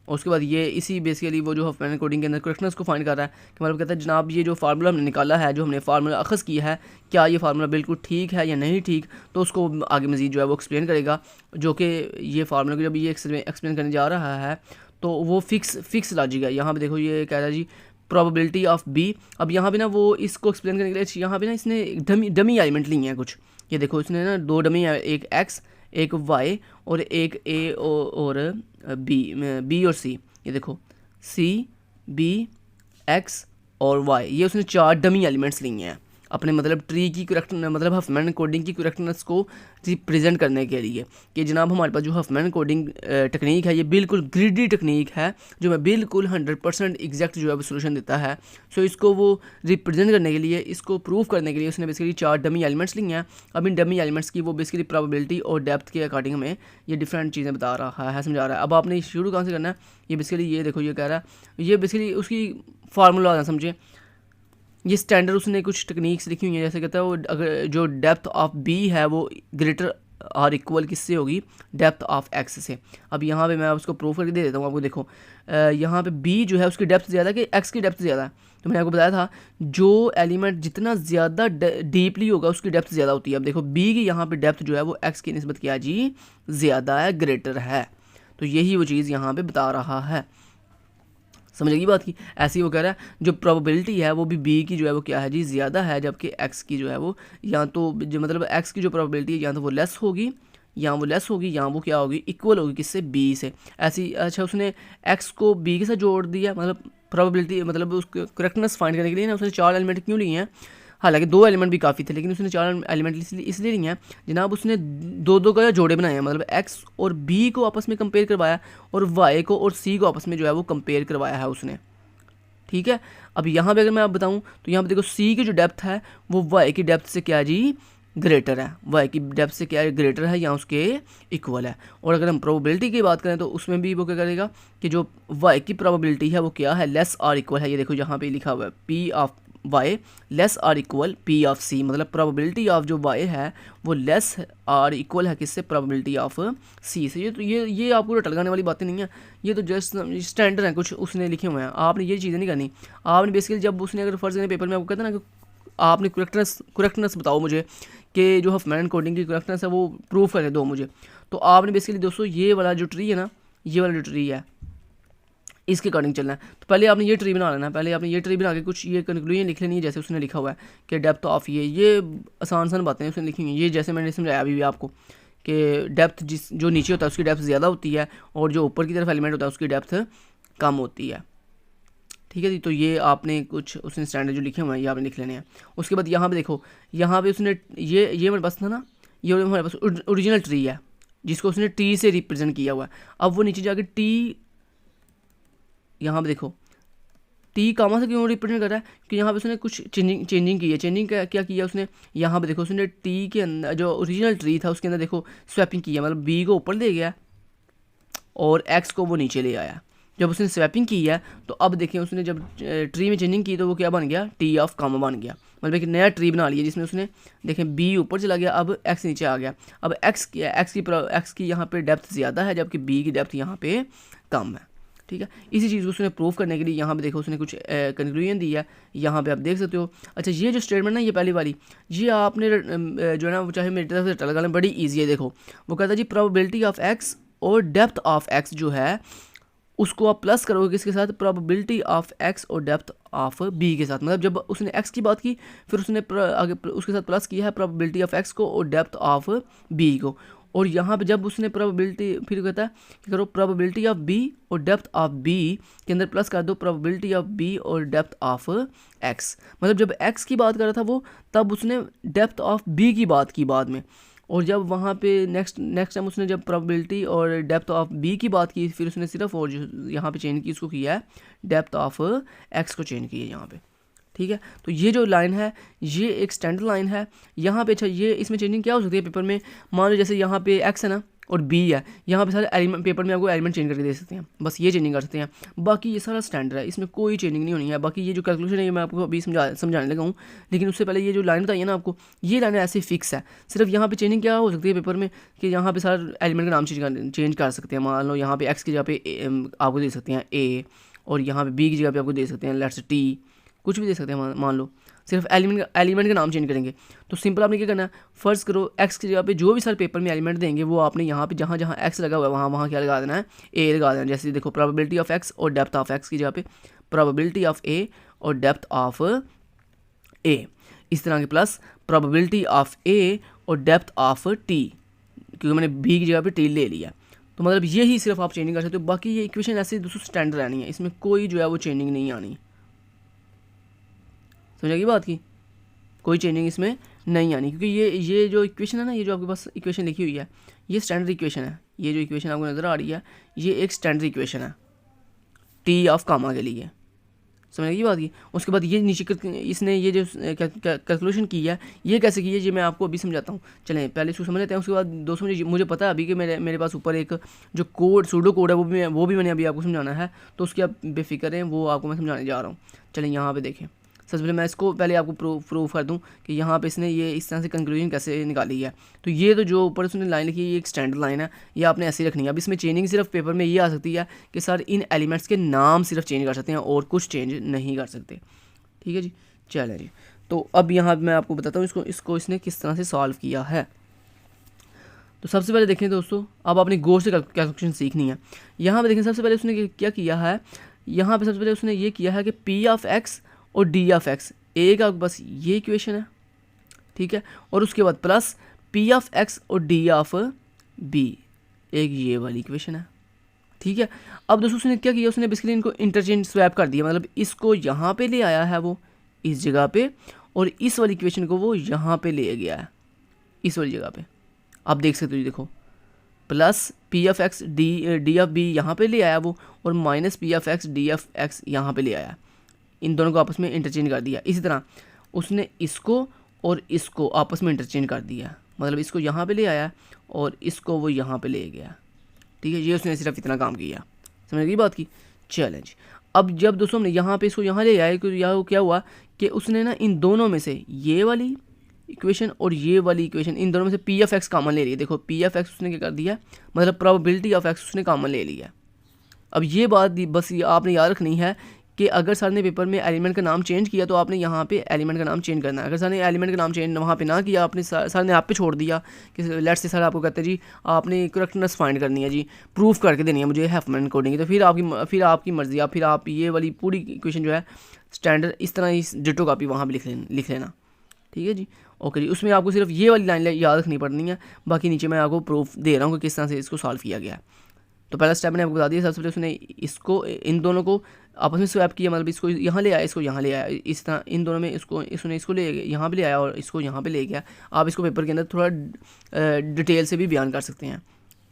और उसके बाद ये इसी बेसिकली वो जो हफमैन कोडिंग के अंदर करेक्टनेस को फाइंड कर रहा है कि मतलब कहता है जनाब ये जो फार्मूला हमने निकाला है, जो हमने फार्मूला अखज़ किया है, क्या ये फार्मूला बिल्कुल ठीक है या नहीं ठीक, तो उसको आगे मज़ीद जो है वो एक्सप्लेन करेगा। जो कि ये फार्मूला को जब ये एक्सप्लेन करने जा रहा है तो वो फिक्स लॉजिक है। यहाँ पे देखो ये कह रहा है जी प्रोबेबिलिटी ऑफ बी। अब यहाँ पे ना वो इसको एक्सप्लेन करने के लिए यहाँ पे ना इसने डमी एलिमेंट लिए हैं कुछ। ये देखो इसने ना 2 डमी, एक एक्स एक वाई और एक ए और बी और सी। ये देखो सी बी एक्स और वाई, ये उसने 4 डमी एलिमेंट्स लिए हैं अपने मतलब ट्री की करेक्ट मतलब हफमैन कोडिंग की करेक्टनेस को रिप्रेजेंट करने के लिए कि जनाब हमारे पास जो हफमैन कोडिंग टेक्निक है ये बिल्कुल ग्रिडी टेक्निक है जो मैं बिल्कुल 100% एग्जैक्ट जो है सोल्यूशन देता है। सो इसको वो रिप्रेजेंट करने के लिए, इसको प्रूव करने के लिए उसने बेसिकली 4 डमी एलिमेंट्स लिए हैं। अब इन डमी एलिमेंट्स की वो बेसिकली प्रोबेबिलिटी और डेप्थ के अकॉर्डिंग हमें ये डिफरेंट चीज़ें बता रहा है, समझा रहा है। अब आपने शुरू कहाँ से करना है? ये बेसिकली ये देखो ये कह रहा है, ये बेसिकली उसकी फार्मूला है, समझे। ये स्टैंडर्ड उसने कुछ टेक्निक्स लिखी हुई हैं, जैसे कहता है वो अगर जो डेप्थ ऑफ बी है वो ग्रेटर आर इक्वल किससे होगी, डेप्थ ऑफ एक्स से। अब यहाँ पे मैं उसको प्रूफ करके दे देता हूँ आपको। देखो यहाँ पे बी जो है उसकी डेप्थ ज़्यादा है कि एक्स की डेप्थ ज़्यादा है, तो मैंने आपको बताया था जो एलिमेंट जितना ज़्यादा डीपली होगा उसकी डेप्थ ज़्यादा होती है। अब देखो बी की यहाँ पे डेप्थ जो है वो एक्स की निस्बत क्या जी, ज़्यादा है, ग्रेटर है। तो यही वो चीज़ यहाँ पे बता रहा है, समझ गई बात की। ऐसे ही वो कह रहा है जो प्रोबेबिलिटी है वो भी बी की जो है वो क्या है जी, ज़्यादा है, जबकि एक्स की जो है वो या तो जो मतलब एक्स की जो प्रोबेबिलिटी है या तो वो लेस होगी या वो क्या होगी, इक्वल होगी किससे, बी से। ऐसी अच्छा उसने एक्स को बी के साथ जोड़ दिया, मतलब प्रोबेबिलिटी मतलब उसको करेक्टनेस फाइंड करने के लिए ना उसने 4 एलिमेंट क्यों लिए हैं, हालांकि 2 एलिमेंट भी काफ़ी थे लेकिन उसने 4 एलिमेंट इसलिए नहीं है जनाब, उसने 2 का जोड़े बनाए हैं, मतलब एक्स और बी को आपस में कंपेयर करवाया और वाई को और सी को आपस में जो है वो कंपेयर करवाया है उसने, ठीक है। अब यहाँ पे अगर मैं आप बताऊँ तो यहाँ पे देखो सी की जो डेप्थ है वो वाई की डेप्थ से क्या जी, ग्रेटर है, वाई की डेप्थ से क्या है, ग्रेटर है या उसके इक्वल है। और अगर हम प्रोबेबिलिटी की बात करें तो उसमें भी वो क्या करेगा कि जो वाई की प्रोबेबिलिटी है वो क्या है, लेस आर इक्वल है। ये देखो यहाँ पे लिखा हुआ है P of Y less are equal P of C, मतलब प्रोबेबिलिटी ऑफ जो वाई है वो लेस आर इक्वल है किससे, प्रोबेबिलिटी ऑफ सी से। ये तो ये आपको रटल लगाने वाली बातें नहीं है, ये तो जस्ट स्टैंडर्ड है, कुछ उसने लिखे हुए हैं, आपने ये चीज़ें नहीं करनी। आपने बेसिकली जब उसने अगर फर्ज पेपर में आपको कहता ना कि आपने करेक्टनेस बताओ मुझे कि जो हफमैन कोडिंग की करेक्टनेस है वो प्रूफ करके दो मुझे, तो आपने बेसिकली दोस्तों ये वाला जो ट्री है ना, ये वाला जो ट्री है इसके अकॉर्डिंग चलना है। तो पहले आपने ये ट्री बना लेना है, पहले आपने ये ट्री बना के कुछ ये कंक्लूजन लिख लेनी है जैसे उसने लिखा हुआ है कि डेप्थ ऑफ ये आसान बातें उसने लिखी हुई हैं, ये जैसे मैंने समझाया अभी भी आपको कि डेप्थ जो नीचे होता है उसकी डेप्थ ज़्यादा होती है और जो ऊपर की तरफ एलिमेंट होता है उसकी डेप्थ कम होती है, ठीक है जी। तो ये आपने कुछ उसने स्टैंडर्ड जो लिखे हुए हैं ये आपने लिख लेने हैं। उसके बाद यहाँ पे देखो, यहाँ पे उसने ये मेरे पास था ना, ये हमारे पास ओरिजिनल ट्री है जिसको उसने टी से रिप्रेजेंट किया हुआ है। अब वो नीचे जाके टी, यहाँ पे देखो टी कामा से क्यों रिप्रेजेंट कर रहा है कि यहाँ पे उसने कुछ चेंजिंग की है। चेंजिंग क्या किया उसने, यहाँ पे देखो उसने टी के अंदर जो ओरिजिनल ट्री था उसके अंदर देखो स्वैपिंग की है, मतलब बी को ऊपर ले गया और एक्स को वो नीचे ले आया। जब उसने स्वैपिंग की है तो अब देखिए उसने जब ट्री में चेंजिंग की तो वो क्या बन गया, टी ऑफ कामा बन गया, मतलब एक नया ट्री बना लिया जिसमें उसने देखें बी ऊपर चला गया, अब एक्स नीचे आ गया। अब एक्स की यहाँ पे डेप्थ ज़्यादा है जबकि बी की डेप्थ यहाँ पे कम है, ठीक है। इसी चीज़ को उसने प्रूव करने के लिए यहाँ पे देखो उसने कुछ कंक्लूजन दी है, यहाँ पे आप देख सकते हो। अच्छा ये जो स्टेटमेंट ना ये पहली वाली ये आपने जो है ना वो चाहे मेरी तरफ से टल बड़ी ईजी है। देखो वो कहता है जी प्रोबेबिलिटी ऑफ एक्स और डेप्थ ऑफ एक्स जो है उसको आप प्लस करोगे किसके साथ, प्रोबेबिलिटी ऑफ एक्स और डेप्थ ऑफ बी के साथ। मतलब जब उसने एक्स की बात की फिर उसने आगे उसके साथ प्लस किया है प्रोबेबिलिटी ऑफ एक्स को और डेप्थ ऑफ बी को। और यहाँ पे जब उसने प्रोबेबिलिटी फिर कहता है कि करो प्रोबेबिलिटी ऑफ बी और डेप्थ ऑफ बी के अंदर प्लस कर दो प्रोबेबिलिटी ऑफ बी और डेप्थ ऑफ एक्स। मतलब जब एक्स की बात कर रहा था वो तब उसने डेप्थ ऑफ बी की बात की बाद में, और जब वहाँ पे नेक्स्ट टाइम उसने जब प्रोबेबिलिटी और डेप्थ ऑफ बी की बात की फिर उसने सिर्फ और जो यहाँ पे चेंज की उसको किया है डेप्थ ऑफ एक्स को चेंज किया यहाँ पे, ठीक है। तो ये जो लाइन है ये एक स्टैंडर्ड लाइन है यहाँ पे। अच्छा ये इसमें चेंजिंग क्या हो सकती है पेपर में, मान लो जैसे यहाँ पे एक्स है ना और बी है, यहाँ पे सारे एलिमेंट पेपर में आपको एलिमेंट चेंज करके दे सकते हैं, बस ये चेंजिंग कर सकते हैं, बाकी ये सारा स्टैंडर्ड है, इसमें कोई चेंजिंग नहीं होनी है। बाकी ये जो कैलकुलेशन है ये मैं आपको अभी समझाने लगा हूँ, लेकिन उससे पहले ये जो लाइन बताइए ना आपको ये लाइन ऐसे फिक्स है। सिर्फ यहाँ पे चेंजिंग क्या हो सकती है पेपर में कि यहाँ पे सारा एलिमेंट का नाम चेंज कर सकते हैं। मान लो यहाँ पे एक्स की जगह पे आपको दे सकते हैं ए और यहाँ पे बी की जगह पे आपको दे सकते हैं लेट्स टी, कुछ भी दे सकते हैं मान लो, सिर्फ एलिमेंट का नाम चेंज करेंगे। तो सिंपल आपने क्या करना है, फर्स्ट करो एक्स की जगह पे जो भी सारे पेपर में एलिमेंट देंगे वो आपने यहाँ पे जहाँ जहाँ एक्स लगा हुआ है वहाँ क्या लगा देना है, ए लगा देना। जैसे देखो प्रोबेबिलिटी ऑफ एक्स और डेप्थ ऑफ एक्स की जगह पे प्रोबेबिलिटी ऑफ ए और डेप्थ ऑफ ए, इस तरह के प्लस प्रोबेबिलिटी ऑफ ए और डेप्थ ऑफ टी, क्योंकि मैंने बी की जगह पे टी ले लिया। तो मतलब यही सिर्फ आप चेंजिंग कर सकते हो, बाकी ये इक्वेशन ऐसे दोस्तों स्टैंडर्ड रहनी है, इसमें कोई जो है वो चेंजिंग नहीं आनी। समझेगी बात की, कोई चेंजिंग इसमें नहीं आनी, क्योंकि ये जो इक्वेशन है ना, ये जो आपके पास इक्वेशन लिखी हुई है ये स्टैंडर्ड इक्वेशन है। ये जो इक्वेशन आपको नज़र आ रही है ये एक स्टैंडर्ड इक्वेशन है टी ऑफ कामा के लिए। समझेगी बात की। उसके बाद ये नीचे इसने ये जो कैलकुलेशन की है ये कैसे की है ये मैं आपको अभी समझाता हूँ। चलें पहले इसको समझ लेते हैं। उसके बाद दोस्तों मुझे पता है अभी कि मेरे पास ऊपर एक जो सूडो कोड है वो भी मैंने अभी आपको समझाना है, तो उसकी आप बेफिक्र हैं, वो आपको मैं समझाने जा रहा हूँ। चलें यहाँ पे देखें। सबसे पहले मैं इसको पहले आपको प्रूव कर दूं कि यहाँ पे इसने ये इस तरह से कंक्लूजन कैसे निकाली है। तो ये तो जो ऊपर उसने लाइन लिखी है ये एक स्टैंडर्ड लाइन है, ये आपने ऐसे रखनी है। अब इसमें चेंजिंग सिर्फ पेपर में ये आ सकती है कि सर इन एलिमेंट्स के नाम सिर्फ चेंज कर सकते हैं और कुछ चेंज नहीं कर सकते। ठीक है जी, चलें जी। तो अब यहाँ मैं आपको बताता हूँ इसको इसने किस तरह से सॉल्व किया है। तो सबसे पहले देखें दोस्तों, अब आपने गौर से कैलकुलेशन सीखनी है। यहाँ पे देखें सबसे पहले उसने क्या किया है, यहाँ पे सबसे पहले उसने ये किया है कि पी ऑफ एक्स और डी ऑफ एक्स, एक आपके पास ये इक्वेशन है, ठीक है, और उसके बाद प्लस पी ऑफ एक्स और डी ऑफ बी, एक ये वाली इक्वेशन है, ठीक है। अब दोस्तों उसने क्या किया, उसने बेसिकली इनको इंटरचेंज स्वैप कर दिया, मतलब इसको यहाँ पे ले आया है वो इस जगह पे, और इस वाली इक्वेशन को वो यहाँ पे ले गया है इस वाली जगह पे। आप देख सकते हो जी, देखो plus P of X D of B यहाँ पे ले आया वो, और minus P of X D of X यहाँ पे ले आया, इन दोनों को आपस में इंटरचेंज कर दिया। इसी तरह उसने इसको और इसको आपस में इंटरचेंज कर दिया, मतलब इसको यहाँ पे ले आया और इसको वो यहाँ पे ले गया, ठीक है। ये उसने सिर्फ इतना काम किया, समझ गई बात की। चैलेंज अब जब दोस्तों हमने यहाँ पे इसको यहाँ ले आया, तो यहाँ क्या हुआ कि उसने ना इन दोनों में से ये वाली इक्वेशन और ये वाली इक्वेशन, इन दोनों में से पी ऑफ एक्स कॉमन ले लिया। देखो पी ऑफ एक्स उसने क्या कर दिया, मतलब प्रोबेबिलिटी ऑफ एक्स उसने कॉमन ले लिया। अब ये बात बस ये आपने याद रखनी है कि अगर सर ने पेपर में एलिमेंट का नाम चेंज किया तो आपने यहाँ पे एलिमेंट का नाम चेंज करना है। अगर सर ने एलिमेंट का नाम चेंज वहाँ पे ना किया, आपने सर ने आप पे छोड़ दिया कि लेट्स से सर आपको कहते हैं जी आपने करेक्टनेस फाइंड करनी है जी, प्रूफ करके देनी है मुझे हैफमैन कोडिंग, तो फिर आपकी मर्जी, आप ये वाली पूरी इक्वेशन जो है स्टैंडर्ड इस तरह इस डिटो कॉपी वहाँ पर लिख लेना, ठीक है जी। ओके जी, उसमें आपको सिर्फ ये वाली लाइन याद रखनी पड़नी है, बाकी नीचे मैं आपको प्रूफ दे रहा हूँ कि किस तरह से इसको सॉल्व किया गया है। तो पहला स्टेप मैंने आपको बता दिया, सबसे पहले उसने इसको इन दोनों को आपस में स्वैप किया, मतलब इसको यहाँ ले आया, इसको यहाँ ले आया, इस तरह इन दोनों में इसको ले यहाँ पे ले आया और इसको यहाँ पे ले गया। आप इसको पेपर के अंदर थोड़ा डिटेल से भी बयान कर सकते हैं,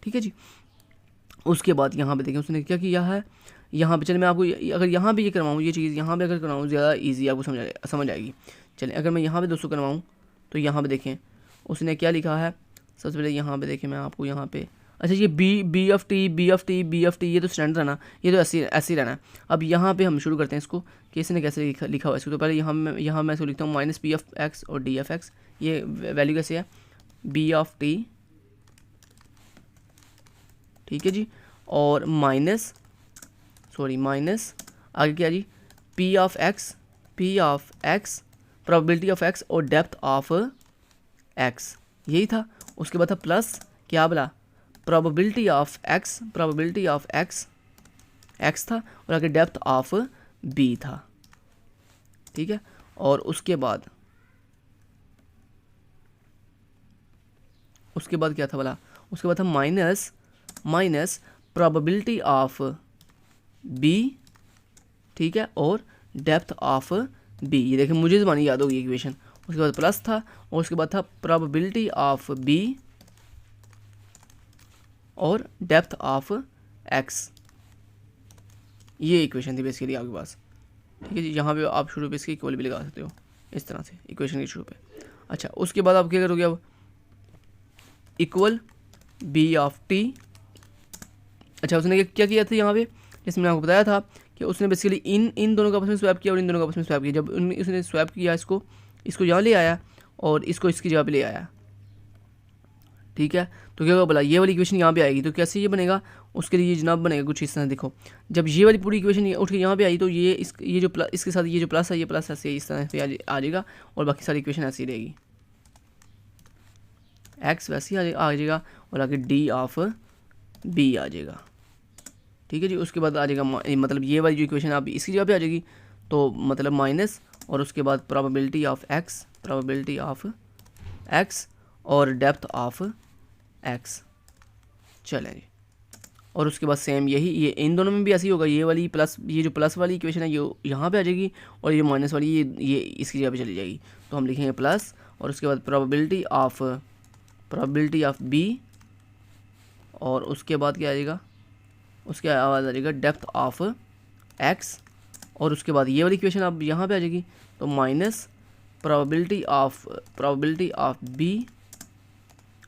ठीक है जी। उसके बाद यहाँ पे देखें उसने क्या किया है, यहाँ पे चले मैं आपको अगर यहाँ भी ये करवाऊँ, ये चीज़ यहाँ पे अगर करवाऊँ ज़्यादा ईजी आपको समझ आएगी। चलें अगर मैं यहाँ पे दोस्तों करवाऊँ तो यहाँ पे देखें उसने क्या लिखा है। सबसे पहले यहाँ पे देखें मैं आपको यहाँ पे, अच्छा ये बी ऑफ टी ये तो स्टैंडर्ड है ना, ये तो ऐसे ही रहना है। अब यहाँ पे हम शुरू करते हैं इसको कि इसने कैसे लिखा हुआ है इसको। तो पहले यहाँ मैं इसको लिखता हूँ माइनस पी ऑफ एक्स और डी ऑफ एक्स, ये वैल्यू कैसे है बी ऑफ टी, ठीक है जी, और माइनस आगे क्या G P of x probability of X और डेप्थ ऑफ एक्स, यही था। उसके बाद था प्लस क्या बोला प्रोबेबिलिटी ऑफ एक्स था, और आगे डेप्थ ऑफ बी था, ठीक है। और उसके बाद क्या था बोला, उसके बाद था माइनस प्रोबेबिलिटी ऑफ बी, ठीक है, और डेप्थ ऑफ बी। ये देखें मुझे ज़बानी याद होगी इक्वेशन। उसके बाद प्लस था और उसके बाद था प्रोबेबिलिटी ऑफ बी और डेप्थ ऑफ एक्स, ये इक्वेशन थी बेसिकली आपके पास, ठीक है जी। यहाँ पे आप शुरू पे इसकी इक्वल भी लगा सकते हो इस तरह से इक्वेशन के शुरू पे। अच्छा उसके बाद आप क्या करोगे, अब इक्वल बी ऑफ टी। अच्छा उसने क्या किया था यहाँ पे, जैसे मैंने आपको बताया था कि उसने बेसिकली इन दोनों का आपस में स्वैप किया और इन दोनों का आपस में स्वैप किया। जब उसने स्वैप किया इसको यहाँ ले आया और इसको इसकी जगह पे ले आया, ठीक है। तो क्या होगा बोला ये वाली इक्वेशन यहाँ पे आएगी, तो कैसे ये बनेगा, उसके लिए जनाब बनेगा कुछ इस तरह। देखो जब ये वाली पूरी इक्वेशन उठ के यहाँ पे आई तो ये जो प्लस इसके साथ ये जो प्लस है ये प्लस ऐसे इस तरह से आ जाएगा, और बाकी सारी इक्वेशन ऐसी रहेगी, एक्स वैसे ही आ जाएगा और आगे डी ऑफ बी आ जाएगा, ठीक है जी। उसके बाद आ जाएगा मतलब ये वाली जो इक्वेशन आप इसकी जगह पे आ जाएगी, तो मतलब माइनस और उसके बाद प्रोबेबिलिटी ऑफ एक्स और डेप्थ ऑफ एक्स, चलें जी। और उसके बाद सेम यही ये इन दोनों में भी ऐसे ही होगा, ये वाली प्लस ये जो प्लस वाली इक्वेशन है ये यहाँ पे आ जाएगी और ये माइनस वाली ये इसकी जगह पे चली जाएगी। तो हम लिखेंगे प्लस और उसके बाद प्रोबेबिलिटी ऑफ बी, और उसके बाद क्या आ जाएगा, उसके आवाज़ आ जाएगा डेप्थ ऑफ एक्स, और उसके बाद ये वाली इक्वेशन अब यहाँ पे आ जाएगी, तो माइनस प्रोबेबिलिटी ऑफ बी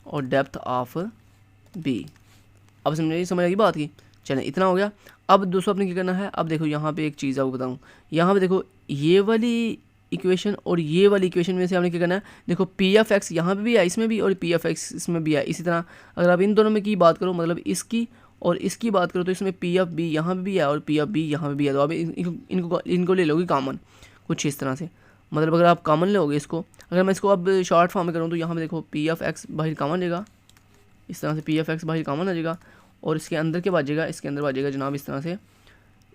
और डेप्थ ऑफ बी। अब समझ आएगी बात की। चलें इतना हो गया। अब दोस्तों आपने क्या करना है, अब देखो यहाँ पे एक चीज़ आपको बताऊँ, यहाँ पे देखो ये वाली इक्वेशन और ये वाली इक्वेशन में से आपने क्या करना है, देखो पी एफ एक्स यहाँ पर भी है, इसमें भी, और पी एफ एक्स इसमें भी है। इसी तरह अगर आप इन दोनों में की बात करो, मतलब इसकी और इसकी बात करो, तो इसमें पी एफ बी यहाँ पे भी है और पी एफ बी यहाँ पे भी है। तो आप इनको ले लोगे कॉमन कुछ इस तरह से। मतलब अगर आप कॉमन लोगे इसको, अगर मैं इसको अब शॉर्ट फॉर्म में करूँ तो यहाँ पे देखो पी एफ एक्स बाहर कॉमन लेगा, इस तरह से पी एफ एक्स बाहर कॉमन आ जाएगा, और इसके अंदर क्या बचेगा, इसके अंदर बचेगा जनाब इस तरह से,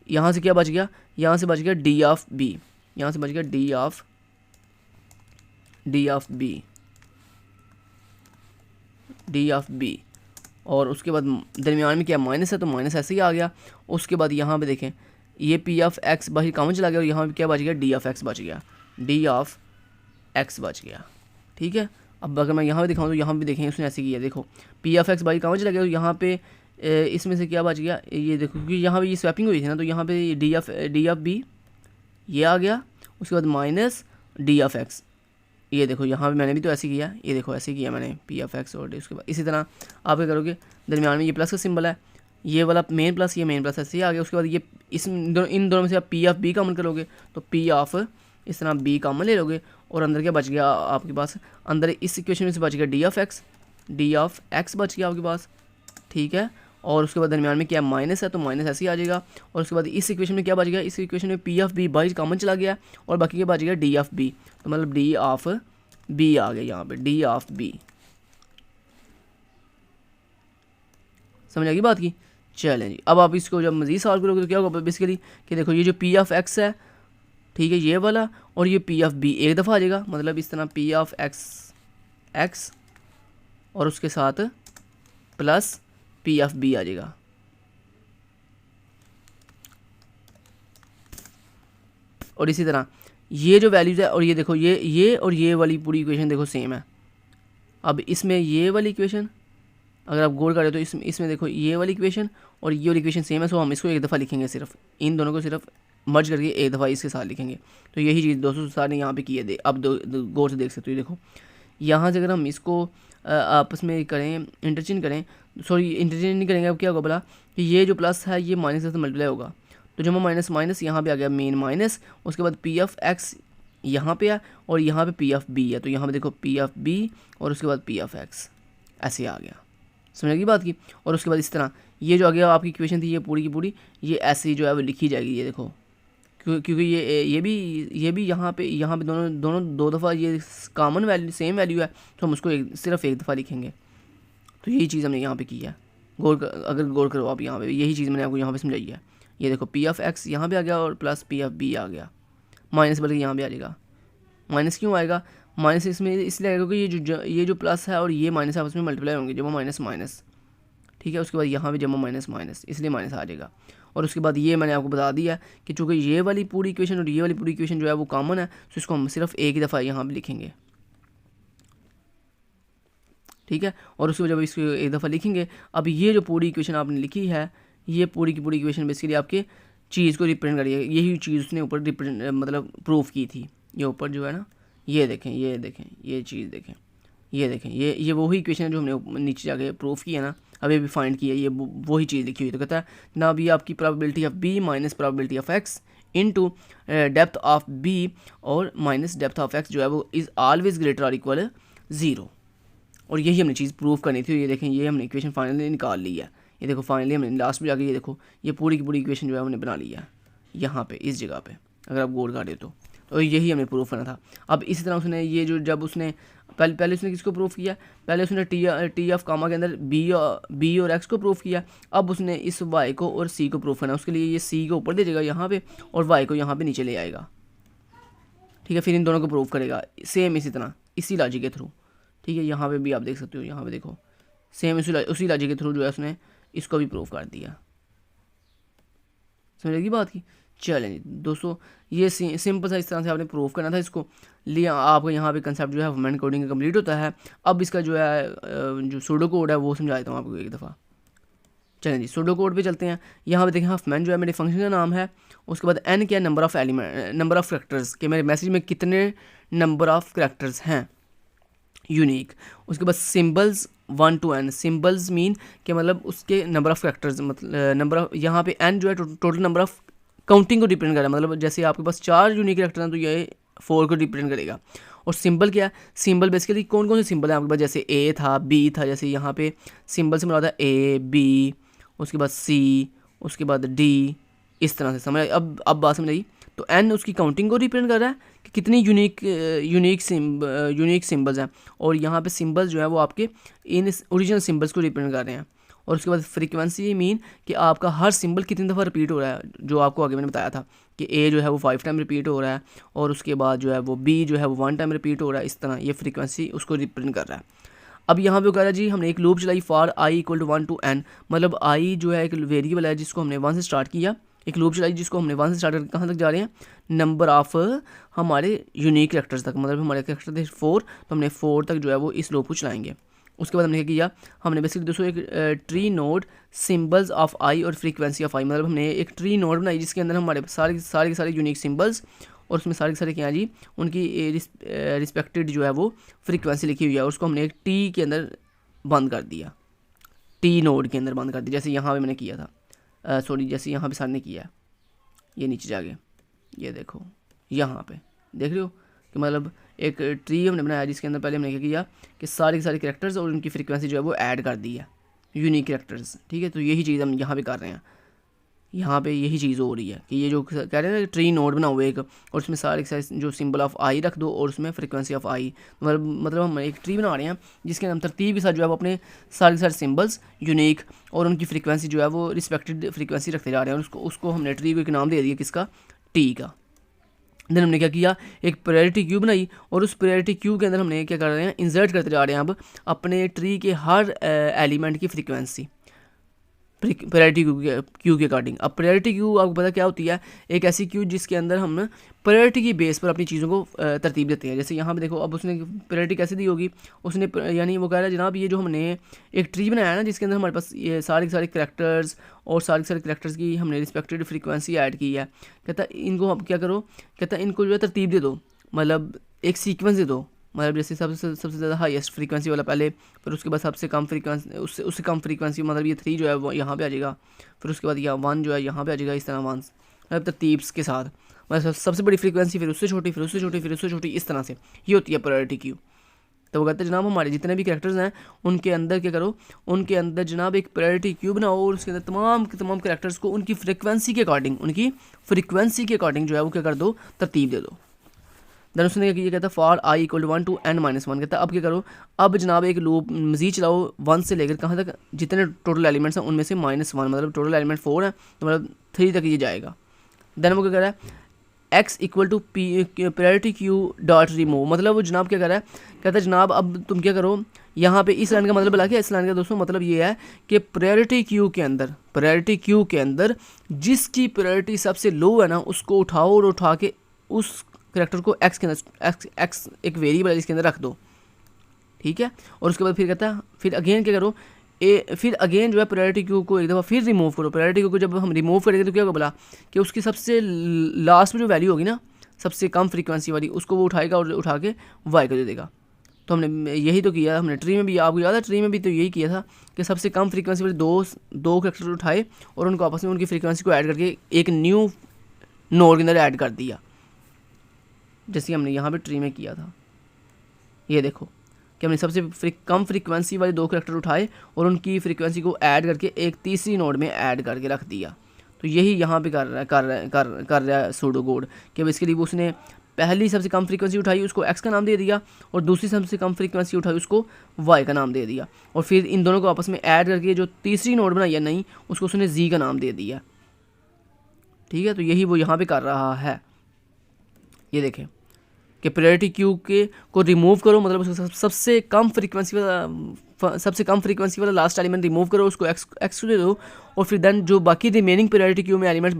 यहाँ से क्या बच गया, यहाँ से बच गया डी ऑफ बी, यहाँ से बच गया D of B, D of B, और उसके बाद दरमियान में क्या माइनस है, तो माइनस ऐसे ही आ गया। उसके बाद यहाँ पे देखें ये पी ऑफ एक्स बाहर कॉमन चला गया और यहाँ पे क्या बच गया, डी ऑफ एक्स बच गया, डी ऑफ एक्स बच गया। ठीक है, अब अगर मैं यहाँ पे दिखाऊँ तो यहाँ पे देखें उसने ऐसे किया, देखो पी ऑफ एक्स बाहर कॉमन चला गया और यहाँ पे इसमें से क्या बच गया, ये देखो क्योंकि यहाँ पे ये स्वैपिंग हुई थी ना, तो यहाँ पे डी ऑफ बी ये आ गया, उसके बाद माइनस डी ऑफ एक्स, ये देखो यहाँ पे मैंने भी तो ऐसे किया, ये देखो ऐसे किया मैंने पी एफ एक्स और उसके बाद इसी तरह आप क्या करोगे, दरमियान में ये प्लस का सिंबल है, ये वाला मेन प्लस, ये मेन प्लस ऐसे ही आ गया। उसके बाद ये इन दोनों में से आप पी ऑफ बी कॉमन करोगे, तो पी ऑफ इस तरह बी कॉमन ले लोगे, और अंदर क्या बच गया आपके पास, अंदर इस इक्वेशन में से बच गया डी ऑफ एक्स बच गया आपके पास। ठीक है, और उसके बाद दरमियान में क्या माइनस है, तो माइनस ऐसे ही आ जाएगा, और उसके बाद इस इक्वेशन में क्या बच गया, इस इक्वेशन में P of B by common चला गया और बाकी क्या बच गया डी ऑफ बी, तो मतलब डी ऑफ बी आ गया यहाँ पे, डी ऑफ बी। समझ आ गई बात की। चलें जी, अब आप इसको जब मज़ीद सॉल्व करोगे तो क्या होगा बेसिकली कि देखो ये जो पी ऑफ एक्स है, ठीक है, ये वाला, और ये पी ऑफ बी एक दफ़ा आ जाएगा, मतलब इस तरह पी ऑफ एक्स और उसके साथ प्लस पी ऑफ बी आ जाएगा। और इसी तरह ये जो वैल्यूज़ है, और ये देखो ये और ये वाली पूरी इक्वेशन देखो सेम है। अब इसमें ये वाली इक्वेशन अगर आप गोल करें तो इसमें देखो ये वाली इक्वेशन और ये वाली इक्वेशन सेम है, सो हम इसको एक दफ़ा लिखेंगे, सिर्फ इन दोनों को सिर्फ मर्ज करके एक दफ़ा इसके साथ लिखेंगे। तो यही चीज़ दोस्तों सारे ने यहाँ पे की है, अब गौर से देख सकते हो। देखो यहाँ से अगर हम इसको आपस में करें, इंटरचेंज करें, सॉरी इंटरचेंज नहीं करेंगे, अब क्या होगा बोला कि ये जो प्लस है ये माइनस से मल्टीप्लाई होगा, तो जब माइनस माइनस यहाँ पे आ गया मेन माइनस, उसके बाद पी एफ एक्स यहाँ पे है और यहाँ पे पी एफ बी है, तो यहाँ पे देखो पी एफ बी और उसके बाद पी एफ एक्स ऐसे आ गया। समझ की बात की। और उसके बाद इस तरह ये जो आ गया आपकी इक्वेशन थी ये पूरी की पूरी ये ऐसे ही जो है वो लिखी जाएगी। ये देखो क्योंकि ये भी यहाँ पे दोनों दो दफ़ा ये कॉमन वैल्यू सेम वैल्यू है, तो हम उसको सिर्फ एक दफ़ा लिखेंगे। तो यही चीज़ हमने यहाँ पे की है। अगर गौर करो आप यहाँ पे, यही चीज़ मैंने आपको यहाँ पे समझाई है। ये देखो पी एफ एक्स यहाँ पे आ गया और प्लस पी एफ बी आ गया, माइनस बल्कि यहाँ पे आ जाएगा। माइनस क्यों आएगा, माइनस इसमें इसलिए आएगा क्योंकि ये जो प्लस है और ये माइनस आपस में मल्टीप्लाई होंगे, जब माइनस माइनस, ठीक है। उसके बाद यहाँ पे जमा माइनस माइनस, इसलिए माइनस आ जाएगा। और उसके बाद ये मैंने आपको बता दिया कि चूँकि ये वाली पूरी इक्वेशन और ये वाली पूरी इक्वेशन जो है वो कॉमन है, तो इसको हम सिर्फ एक ही दफ़ा यहाँ पे लिखेंगे, ठीक है। और उसके बाद जब इसको एक दफ़ा लिखेंगे, अब ये जो पूरी इक्वेशन आपने लिखी है, ये पूरी की पूरी इक्वेशन बेसिकली आपके चीज़ को रिप्रेजेंट करिए। यही चीज़ उसने ऊपर रिप्रेजेंट मतलब प्रूफ की थी। ये ऊपर जो है ना, ये देखें ये चीज़ देखें, ये देखें ये वही इक्वेशन है जो हमने नीचे जाके प्रूफ किया ना, अभी भी फाइंड किया, ये वही चीज़ लिखी हुई। तो कहता है ना, अभी आपकी probability of B minus probability of X into depth of B और माइनस डेप्थ ऑफ एक्स जो है वो इज़ ऑलवेज ग्रेटर और इक्वल 0। और यही हमने चीज़ प्रूफ करनी थी। ये देखें, ये हमने इक्वेशन फाइनली निकाल ली है। ये देखो फाइनली हमने लास्ट में जाके ये देखो ये पूरी की पूरी इक्वेशन जो है हमने बना ली है यहाँ पे इस जगह पे, अगर आप गौर काटे तो यही हमें प्रूफ करना था। अब इसी तरह उसने ये जो जब उसने पहले उसने किसको प्रूफ किया, पहले उसने टी ऑफ कामा के अंदर बी और एक्स को प्रूफ किया। अब उसने इस वाई को और सी को प्रूफ करना, उसके लिए ये सी को ऊपर दे देगा यहाँ पे और वाई को यहाँ पे नीचे ले आएगा, ठीक है। फिर इन दोनों को प्रूफ करेगा सेम इसी तरह इसी लॉजिक के थ्रू, ठीक है। यहाँ पे भी आप देख सकते हो, यहाँ पे देखो सेम उसी लॉजिक के थ्रू जो है उसने इसको भी प्रूफ कर दिया। समझेगी बात की। चलें जी दोस्तों, ये सिंपल सा इस तरह से आपने प्रूफ करना था इसको लिया। आपका यहाँ पे कंसेप्ट जो है हफमैन कोडिंग का कंप्लीट होता है। अब इसका जो है जो सूडो कोड है वो समझा देता हूँ आपको एक दफ़ा। चलें जी सूडो कोड पे चलते हैं। यहाँ पे देखें हफमैन जो है मेरे फंक्शन का नाम है, उसके बाद n क्या नंबर ऑफ करैक्टर्स के मेरे मैसेज में कितने नंबर ऑफ करैक्टर्स हैं यूनिक। उसके बाद symbols 1 to n, symbols mean कि मतलब उसके नंबर ऑफ़ करैक्टर्स, मतलब नंबर ऑफ यहाँ पे n जो है टोटल नंबर ऑफ काउंटिंग को डिपेंड कर रहा है। मतलब जैसे आपके पास 4 यूनिक करैक्टर हैं तो ये 4 को रिप्रेजेंट करेगा। और सिंबल क्या है, सिंबल बेसिकली कौन कौन से सिंबल है आपके पास, जैसे ए था, बी था, जैसे यहाँ पे सिंबल से मिला था ए बी, उसके बाद सी, उसके बाद डी, इस तरह से समझ। अब बात समझ आई। तो एन उसकी काउंटिंग को रिप्रेजेंट कर रहा है कि कितनी यूनिक सिंबल्स हैं, और यहाँ पे सिंबल्स जो है वो आपके इन ओरिजिनल सिंबल्स को रिप्रेजेंट कर रहे हैं। और उसके बाद फ्रीक्वेंसी मीन कि आपका हर सिंबल कितनी दफ़ा रिपीट हो रहा है, जो आपको आगे मैंने बताया था कि ए जो है वो 5 टाइम रिपीट हो रहा है, और उसके बाद जो है वो बी जो है वो 1 टाइम रिपीट हो रहा है। इस तरह ये फ्रीक्वेंसी उसको रिप्रेजेंट कर रहा है। अब यहाँ पे कह रहा है जी हमने एक लूप चलाई for I equal to 1 to n, मतलब आई जो है एक वेरिएबल है जिसको हमने 1 से स्टार्ट किया, एक लूप चलाई जिसको हमने 1 से स्टार्ट करके कहाँ तक जा रहे हैं, नंबर ऑफ हमारे यूनिक कैरेक्टर्स तक, मतलब हमारे कैरेक्टर थे 4, तो हमने 4 तक जो है वो इस लूप को चलाएंगे। उसके बाद हमने क्या किया, हमने बेसिकली दोस्तों एक ट्री नोड सिंबल्स ऑफ आई और फ्रीक्वेंसी ऑफ आई, मतलब हमने एक ट्री नोड बनाई जिसके अंदर हमारे सारे यूनिक सिंबल्स और उसमें सारे के सारे क्या जी उनकी रिस्पेक्टेड जो है वो फ्रीक्वेंसी लिखी हुई है, और उसको हमने एक टी के अंदर बंद कर दिया, टी नोड के अंदर बंद कर दिया, जैसे यहाँ पे मैंने किया था, जैसे यहाँ पे सर ने किया है, ये नीचे जाके ये देखो यहाँ पे देख रहे हो कि मतलब एक ट्री हमने बनाया जिसके अंदर पहले हमने क्या किया कि सारे के सारे कैरेक्टर्स और उनकी फ्रीक्वेंसी जो है वो ऐड कर दी है, यूनिक कैरेक्टर्स। ठीक है, तो यही चीज़ हम यहाँ पे कर रहे हैं, यहाँ पे यही चीज़ हो रही है कि ये जो कह रहे हैं ना ट्री नोड बनाओ एक, और उसमें सारे के सारे जो सिंबल ऑफ आई रख दो और उसमें फ्रीक्वेंसी ऑफ आई, मतलब हम एक ट्री बना रहे हैं जिसके अंदर तरतीब के साथ जो है वो अपने सारे के सारे सिंबल्स यूनिक और उनकी फ्रीक्वेंसी जो है वो रिस्पेक्टेड फ्रीक्वेंसी रखते जा रहे हैं, और उसको हमने ट्री को एक नाम दे दिया, किसका, टी का। देन हमने क्या किया, एक प्रायोरिटी क्यू बनाई, और उस प्रायोरिटी क्यू के अंदर हमने क्या कर रहे हैं, इंसर्ट करते जा रहे हैं अब अपने ट्री के हर एलिमेंट की फ्रीक्वेंसी प्रायोरिटी क्यू के अकॉर्डिंग। अब प्रायोरिटी क्यू आपको पता क्या होती है, एक ऐसी क्यू जिसके अंदर हम प्रायोरिटी की बेस पर अपनी चीज़ों को तरतीब देते हैं। जैसे यहाँ पे देखो, अब उसने प्रायोरिटी कैसे दी होगी, उसने यानी वो कह रहा है जनाब ये जो हमने एक ट्री बनाया है ना जिसके अंदर हमारे पास ये सारे के सारे करैक्टर्स और सारे के सारे करैक्टर्स की हमने रिस्पेक्टेड फ्रीक्वेंसी ऐड की है, कहता है इनको अब क्या करो, कहता है इनको जो है तरतीब दे दो, मतलब एक सीक्वेंस दे दो, मतलब जैसे सबसे ज़्यादा हाईएस्ट फ्रीक्वेंसी वाला पहले, फिर उसके बाद सबसे कम फ्रीक्वेंसी, उससे कम फ्रीक्वेंसी, मतलब ये 3 जो है वो यहाँ पे आ जाएगा, फिर उसके बाद यहाँ 1 जो है यहाँ पे आ जाएगा, इस तरह 1 मतलब तरतीब के साथ, मतलब सबसे बड़ी फ्रीक्वेंसी, फिर उससे छोटी, फिर उससे छोटी, फिर उससे छोटी, इस तरह से ये होती है प्रायोरिटी क्यू। तो वो कहते हैं जनाब हमारे जितने भी कैरेक्टर्स हैं उनके अंदर क्या करो, उनके अंदर जनाब एक प्रायोरिटी क्यू बनाओ, और उसके अंदर तमाम के तमाम कैरेक्टर्स को उनकी फ्रीक्वेंसी के अकॉर्डिंग जो है वो क्या कर दो, तरतीब दे दो। देन उसने क्या किया, कहता है for I equal to 1 to n - 1, कहता है अब क्या करो, अब जनाब एक लूप मजीद चलाओ 1 से लेकर कहाँ तक, जितने टोटल एलिमेंट्स हैं उनमें से -1, मतलब टोटल एलिमेंट 4 है तो मतलब 3 तक ये जाएगा। देन वो क्या कर रहा है, x equal to priority queue dot remove, मतलब वो जनाब क्या कर रहा है, कहता है जनाब अब तुम क्या करो, यहाँ पे इस लाइन का मतलब बता के, इस लाइन का दोस्तों मतलब ये है कि प्रायोरिटी क्यू के अंदर जिसकी प्रायोरिटी सबसे लो है ना उसको उठाओ और उठा के उस करेक्टर को x के अंदर x एक वेरिएबल है इसके अंदर रख दो। ठीक है, और उसके बाद फिर कहता है फिर अगेन क्या करो, फिर अगेन जो है प्रायोरिटी क्यू को एक दफ़ा फिर रिमूव करो। प्रायोरिटी क्यू को जब हम रिमूव करेंगे तो क्या होगा, बोला कि उसकी सबसे लास्ट में जो वैल्यू होगी ना सबसे कम फ्रीक्वेंसी वाली, उसको वो उठाएगा और उठा के वाई को दे देगा। तो हमने यही तो किया, हमने ट्री में भी, आपको याद है ट्री में भी तो यही किया था कि सबसे कम फ्रीक्वेंसी वाले दो कैरेक्टर उठाए और उनको आपस में उनकी फ्रीक्वेंसी को ऐड करके एक न्यू नोड के अंदर ऐड कर दिया, जैसे हमने यहाँ पे ट्री में किया था। ये देखो कि हमने सबसे कम फ्रीक्वेंसी वाले 2 कैरेक्टर उठाए और उनकी फ्रीक्वेंसी को ऐड करके एक तीसरी नोड में ऐड करके रख दिया। तो यही यहाँ पे कर रहा है सूडो कोड कि अब इसके लिए उसने पहली सबसे कम फ्रीक्वेंसी उठाई उसको x का नाम दे दिया, और दूसरी सबसे कम फ्रीक्वेंसी उठाई उसको y का नाम दे दिया, और फिर इन दोनों को आपस में ऐड करके जो तीसरी नोड बनाई है नहीं उसको उसने z का नाम दे दिया। ठीक है, तो यही वो यहाँ पे कर रहा है। ये देखें कि प्रायोरिटी क्यू के को रिमूव करो, मतलब उसको सबसे कम फ्रीक्वेंसी वाला लास्ट एलिमेंट रिमूव करो, उसको एक्स दे दो, और फिर देन जो बाकी रिमेनिंग प्रायोरिटी क्यू में एलिमेंट्स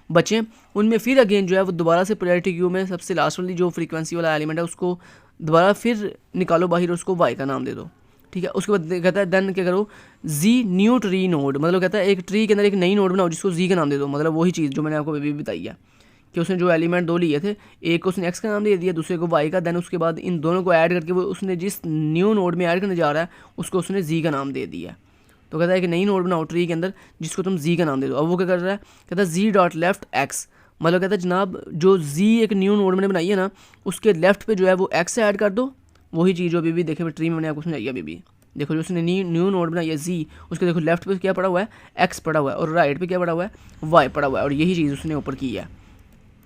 बचे उनमें फिर अगेन जो है वो दोबारा से प्रायोरिटी क्यू में सबसे लास्ट वाली जो फ्रीक्वेंसी वाला एलिमेंट है उसको दोबारा फिर निकालो बाहर, उसको वाई का नाम दे दो। ठीक है, उसके बाद कहता है देन क्या करो, जी न्यू ट्री नोड, मतलब कहता है एक ट्री के अंदर एक नई नोड बनाओ जिसको जी का नाम दे दो, मतलब वही चीज़ जो मैंने आपको अभी बताई है कि उसने जो एलिमेंट 2 लिए थे, एक को उसने x का नाम दे दिया, दूसरे को y का, देन उसके बाद इन दोनों को ऐड करके वो उसने जिस न्यू नोड में ऐड करने जा रहा है उसको उसने z का नाम दे दिया। तो कहता है कि नई नोड बनाओ ट्री के अंदर जिसको तुम z का नाम दे दो। अब वो क्या कर रहा है, कहता है z डॉट लेफ्ट x, मतलब कहता है जनाब जो जी एक न्यू नोड मैंने बनाई है ना, उसके लेफ्ट पे जो है वो एक्स ऐड कर दो। वही चीज़ जो अभी भी देखे ट्री में मैंने आपको समझाई अभी भी। देखो जो उसने न्यू नोड बनाई है जी, उसके देखो लेफ्ट पे क्या पड़ा हुआ है, एक्स पड़ा हुआ है, और राइट पे क्या पड़ा हुआ है, वाई पड़ा हुआ है, और यही चीज़ उसने ऊपर की है।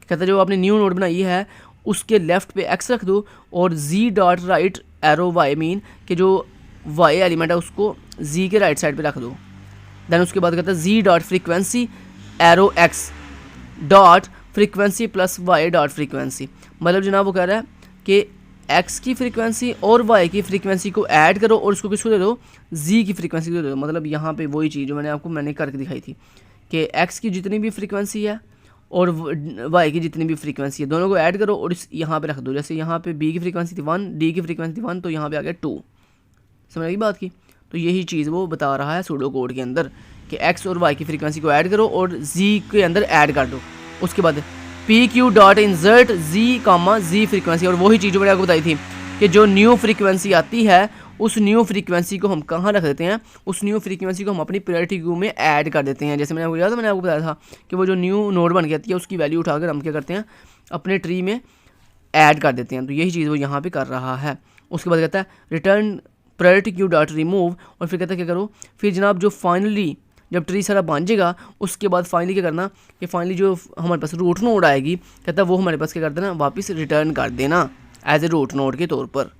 कहता है जो आपने न्यू नोड बनाई है उसके लेफ्ट पे एक्स रख दो और G dot right arrow Y mean कि जो वाई एलिमेंट है उसको जी के राइट साइड पे रख दो। देन उसके बाद कहता है G dot frequency arrow X dot frequency plus Y dot frequency. मतलब जनाब वो कह रहा है कि एक्स की फ्रीक्वेंसी और वाई की फ्रीक्वेंसी को ऐड करो और उसको किसको दे दो, जी की फ्रीक्वेंसी को दे दो। मतलब यहाँ पे वही चीज़ जो मैंने करके दिखाई थी कि एक्स की जितनी भी फ्रीक्वेंसी है और वाई की जितनी भी फ्रीक्वेंसी है दोनों को ऐड करो और इस यहाँ पे रख दो। जैसे यहाँ पे बी की फ्रीक्वेंसी थी 1, डी की फ्रीक्वेंसी थी 1, तो यहाँ पे आ गया 2। समझ आई बात की। तो यही चीज़ वो बता रहा है सूडो कोड के अंदर कि एक्स और वाई की फ्रीक्वेंसी को ऐड करो और जी के अंदर ऐड कर दो। उसके बाद पी क्यू डॉट इंसर्ट जी कामा जी फ्रीक्वेंसी, और वही चीज़ मैंने आपको बताई थी कि जो न्यू फ्रीक्वेंसी आती है उस न्यू फ्रीक्वेंसी को हम कहाँ रख देते हैं, उस न्यू फ्रीक्वेंसी को हम अपनी प्रायोरिटी क्यू में ऐड कर देते हैं। जैसे मैंने आपको याद है मैंने आपको बताया था कि वो जो न्यू नोड बन के आती है उसकी वैल्यू उठाकर हम क्या करते हैं अपने ट्री में ऐड कर देते हैं। तो यही चीज़ वो यहाँ पे कर रहा है। उसके बाद कहता है return priority queue dot remove, और फिर कहता है क्या करो, फिर जनाब जो फाइनली जब ट्री सारा बन जाएगा उसके बाद फाइनली क्या करना कि फाइनली जो हमारे पास रूट नोड आएगी कहता है वो हमारे पास क्या कर देना, वापस रिटर्न कर देना एज ए रूट नोड के तौर पर।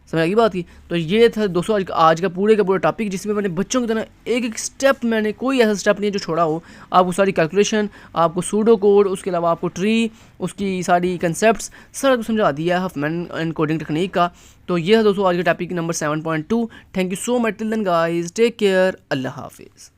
समझ आएगी बात की। तो ये था दोस्तों आज का पूरे टॉपिक, जिसमें मैंने बच्चों की तरह एक एक स्टेप, मैंने कोई ऐसा स्टेप नहीं है जो छोड़ा हो। आपको सारी कैलकुलेशन, आपको सूडो कोड, उसके अलावा आपको ट्री, उसकी सारी कंसेप्ट्स सारा कुछ समझा दिया है हफमैन एनकोडिंग टेक्निक का। तो ये था दोस्तों आज का topic number 7.2। Thank you so much. Till then guys, take care, Allah हाफिज़।